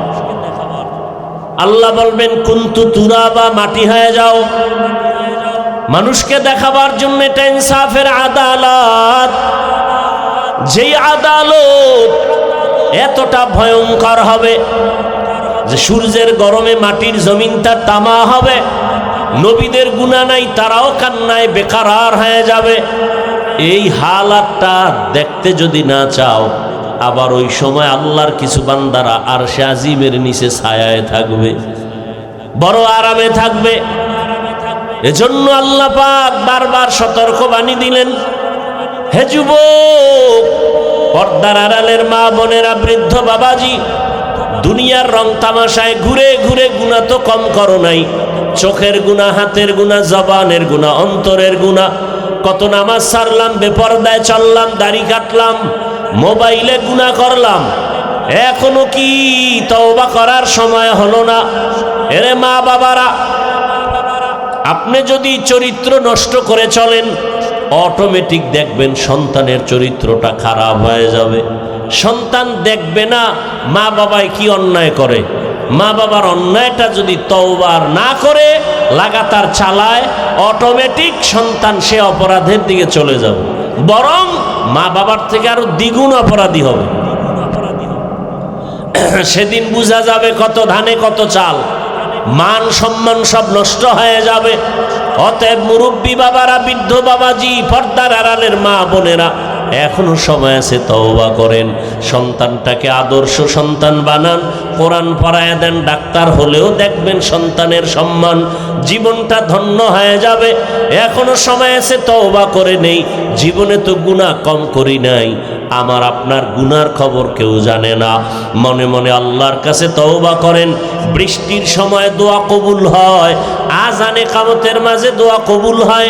আল্লাহ বলবেন কুন্তু তুরাবা, মাটি হয়ে যাও, মানুষকে দেখাবার জন্য। এটা ইনসাফের আদালত। যেই আদালত এতটা ভয়ঙ্কর হবে যে সূর্যের গরমে মাটির জমিনটা তামা হবে, নবীদের গুনাহ নাই, তারাও কান্নায় বেকারার হয়ে যাবে। এই হালাতটা দেখতে যদি না চাও, আবার ওই সময় আল্লাহর কিছু বান্দারা আরশে আজিমের নিচে ছায়ায় থাকবে, বড় আরামে থাকবে। এজন্য আল্লাহ পাক বারবার সতর্কবাণী দিলেন, হে যুবক, পর্দার আড়ালের মা বোনেরা, বৃদ্ধ বাবাজি, দুনিয়ার রং তামাশায় ঘুরে ঘুরে গুনাহ তো কম করো নাই। চোখের গুনাহ, হাতের গুনাহ, জবানের গুনাহ, অন্তরের গুনাহ। কত নামাজ ছাড়লাম, বেপরদায় চললাম, দাড়ি কাটলাম, মোবাইলে গুনাহ করলাম, এখনো কি তওবা করার সময় হলো না? এরে মা বাবারা, আপনি যদি চরিত্র নষ্ট করে চলেন, অটোমেটিক দেখবেন সন্তানের চরিত্রটা খারাপ হয়ে যাবে। সন্তান দেখবে না মা বাবায় কি অন্যায় করে, মা বাবার অন্যায়টা যদি তওবার না করে লাগাতার চালায়, অটোমেটিক সন্তান সে অপরাধের দিকে চলে যাবে, বরং মা বাবার থেকে আরো দ্বিগুণ অপরাধী হবে। সেদিন বোঝা যাবে কত ধানে কত চাল, মান সম্মান সব নষ্ট হয়ে যাবে। অতএব মুরব্বী বাবারা, বৃদ্ধ বাবাজি, পর্দার আড়ালের মা বোনেরা, এখনো সময় আছে, তওবা করেন, সন্তানটাকে আদর্শ সন্তান বানান, কোরআন পড়ায় দেন, ডাক্তার হলেও দেখবেন সন্তানের সম্মান, জীবনটা ধন্য হয়ে যাবে। এখনো সময় আছে, তওবা করে নেই। জীবনে তো গুনাহ কম করি নাই, আমার আপনার গুনার খবর কেউ জানে না। মনে মনে আল্লাহর কাছে তওবা করেন। বৃষ্টির সময় দোয়া কবুল হয়, আজানে কামতের মাঝে দোয়া কবুল হয়।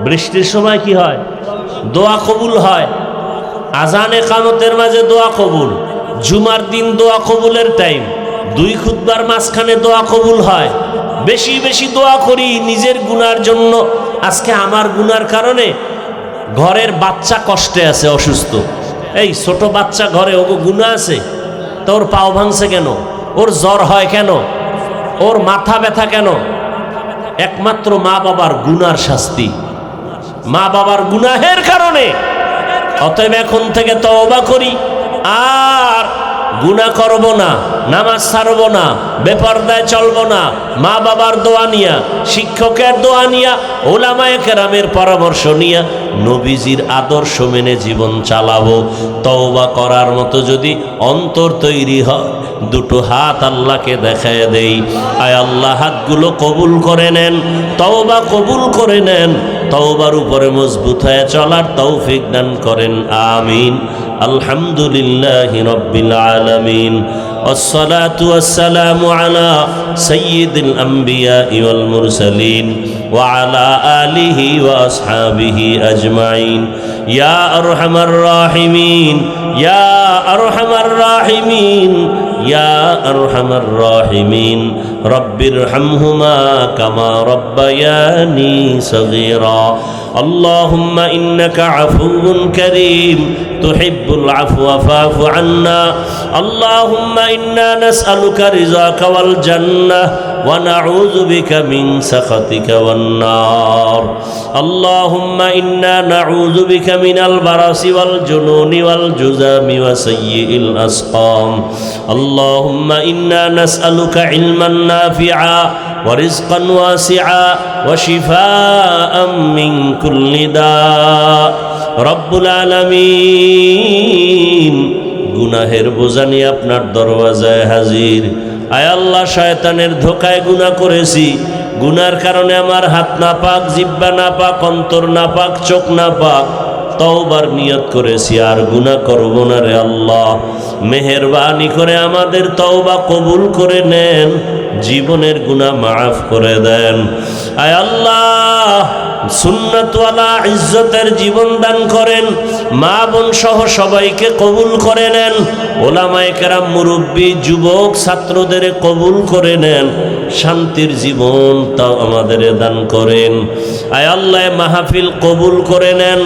বৃষ্টির সময় কি হয়? দোয়া কবুল হয়। আজানে কামতের মাঝে দোয়া কবুল। জুমার দিন দোয়া কবুলের টাইম। দুই খুতবার মাঝখানে দোয়া কবুল হয়। বেশি বেশি দোয়া করি নিজের গুনার জন্য। আজকে আমার গুনার কারণে ঘরের বাচ্চা কষ্টে আছে, অসুস্থ। এই ছোট বাচ্চা ঘরে, ওগো গুনাহ আছে, তোর পাও ভাঙছে কেন? ওর জ্বর হয় কেন? ওর মাথা ব্যথা কেন? একমাত্র মা বাবার গুনার শাস্তি, মা বাবার গুনাহের কারণে। অতএব এখন থেকে তওবা করি, আর গুনাহ করব না, নামাজ ছাড়ব না, বেপরদায় চলব না, মা বাবার দোয়া নিয়া, শিক্ষকের দোয়া নিয়া, উলামায়ে কেরামের পরামর্শ নিয়া, নবীজির আদর্শ মেনে জীবন চালাবো। তওবা করার মতো যদি অন্তর তৈরি হয়, দুটো হাত আল্লাহকে দেখায় দেই, আয় আল্লাহ হাতগুলো কবুল করে নেন, তওবা কবুল করে নেন, তওবার উপরে মজবুত হয়ে চলার তৌফিক দান করেন, আমিন। আলহামদুলিল্লাহি রাব্বিল আলামিন। والصلاة والسلام على سيد الأنبياء والمرسلين وعلى آله وأصحابه أجمعين يا أرحم الراحمين يا أرحم الراحمين يا أرحم الراحمين رب ارحمهما كما ربياني صغيرا اللهم إنك عفو كريم تحب العفو فاعف عنا اللهم إنا نسألك رضاك والجنة ونعوذ بك من سخطك والنار اللهم إنا نعوذ بك من البرص والجنون والجذام وسيء الأسقام اللهم إنا نسألك علما نافعا ورزقا واسعا وشفاء من كل داء رب العالمين গুনাহের বোঝা নিয়ে আপনার দরওয়াজায় হাজির। আয় আল্লাহ, শয়তানের ধোকায় গুনাহ করেছি, গুনার কারণে আমার হাত নাপাক, জিহ্বা নাপাক, অন্তর নাপাক, চোখ নাপাক। তওবার নিয়ত করেছি, আর গুনাহ করব না রে আল্লাহ। মেহেরবানি করে আমাদের তওবা কবুল করে নেন, জীবনের গুনাহ মাফ করে দেন। আয় আল্লাহ, সুন্নাতওয়ালা ইজ্জতের জীবন দান করেন, মা বোন সহ সবাইকে কবুল করে নেন, ওলামায়ে কেরাম, মুরব্বী, যুবক, ছাত্রদের কবুল করে নেন, শান্তির জীবন তাও আমাদের দান করেন। আয় আল্লাহ, মাহফিল কবুল করে নেন,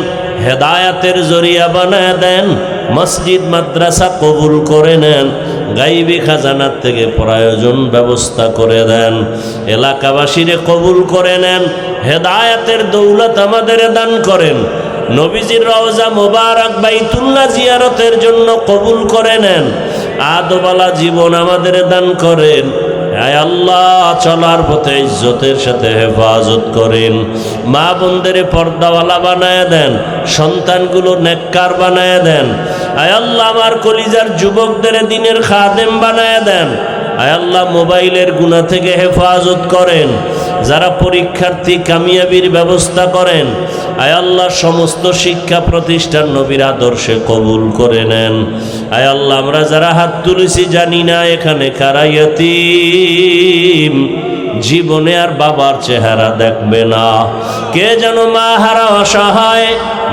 হেদায়াতের জরিয়া বানায় দেন, মসজিদ মাদ্রাসা কবুল করে নেন, গাইবি খাজানার থেকে প্রয়োজন ব্যবস্থা করে দেন, এলাকাবাসীরে কবুল করে নেন, হেদায়াতের দৌলত আমাদের দান করেন, নবীজির রওজা মোবারক বাইতুল্লাহ জিয়ারতের জন্য কবুল করে নেন, আদবালা জীবন আমাদের দান করেন। আয় আল্লাহ, চলার পথে ইজ্জতের সাথে হেফাজত করেন, মা বোনদের পর্দাওয়ালা বানায় দেন, সন্তানগুলো নেককার বানায় দেন। আয় আল্লাহ, আমার কলিজার যুবকদের দ্বীনের খাদেম বানায় দেন। আয় আল্লাহ, মোবাইলের গুনাহ থেকে হেফাজত করেন, যারা পরীক্ষার্থী কামিয়াবির ব্যবস্থা করেন। আয় আল্লাহ, সমস্ত শিক্ষা প্রতিষ্ঠান নবীর আদর্শে কবুল করে নেন। আয় আল্লাহ, আমরা যারা হাত তুলেছি জানি না এখানে কারা ইয়তীম, জীবনে আর বাবার চেহারা দেখবে না, কে যেন মা হারা অসহায়,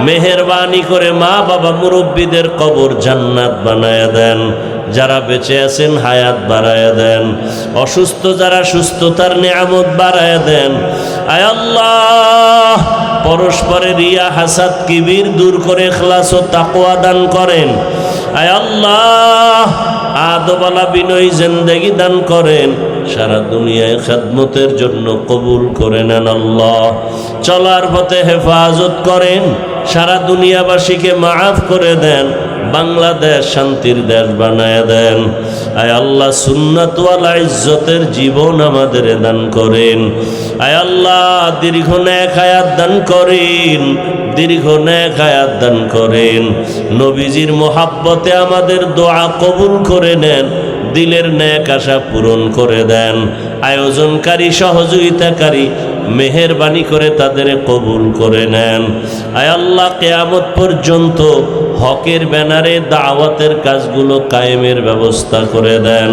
মেহেরবানি করে মা বাবা মুরব্বীদের কবর জান্নাত বানায় দেন, যারা বেঁচে আছেন হায়াত বাড়ায় দেন, অসুস্থ যারা সুস্থতার নিয়ামত বাড়ায় দেন। আয় আল্লাহ, পরস্পরের রিয়া হাসাদ কিবির দূর করে ইখলাস ও তাকওয়া দান করেন। আয় আল্লাহ, আদবালা বিনয়ী জিন্দেগি দান করেন, সারা দুনিয়ায় খেদমতের জন্য কবুল করে নেন আল্লাহ। চলার পথে হেফাজত করেন, সারা দুনিয়াবাসীকে মাফ করে দেন, বাংলাদেশ শান্তির দেশ বানায় দেন। আয় আল্লাহ সুন্নাত ওয়ালা ইজ্জতের জীবন আমাদের দান করেন। আয় আল্লাহ দীর্ঘ নেক হায়াত দান করেন, দীর্ঘ নেক হায়াত দান করেন। নবীজির মোহাব্বতে আমাদের দোয়া কবুল করে নেন, দিলের নেক আশা পূরণ করে দেন। আয়োজনকারী সহযোগিতাকারী মেহেরবানি করে তাদের কবুল করে নেন। আয় আল্লাহ কিয়ামত পর্যন্ত হকের ব্যানারে দাওয়াতের কাজগুলো কায়েমের ব্যবস্থা করে দেন।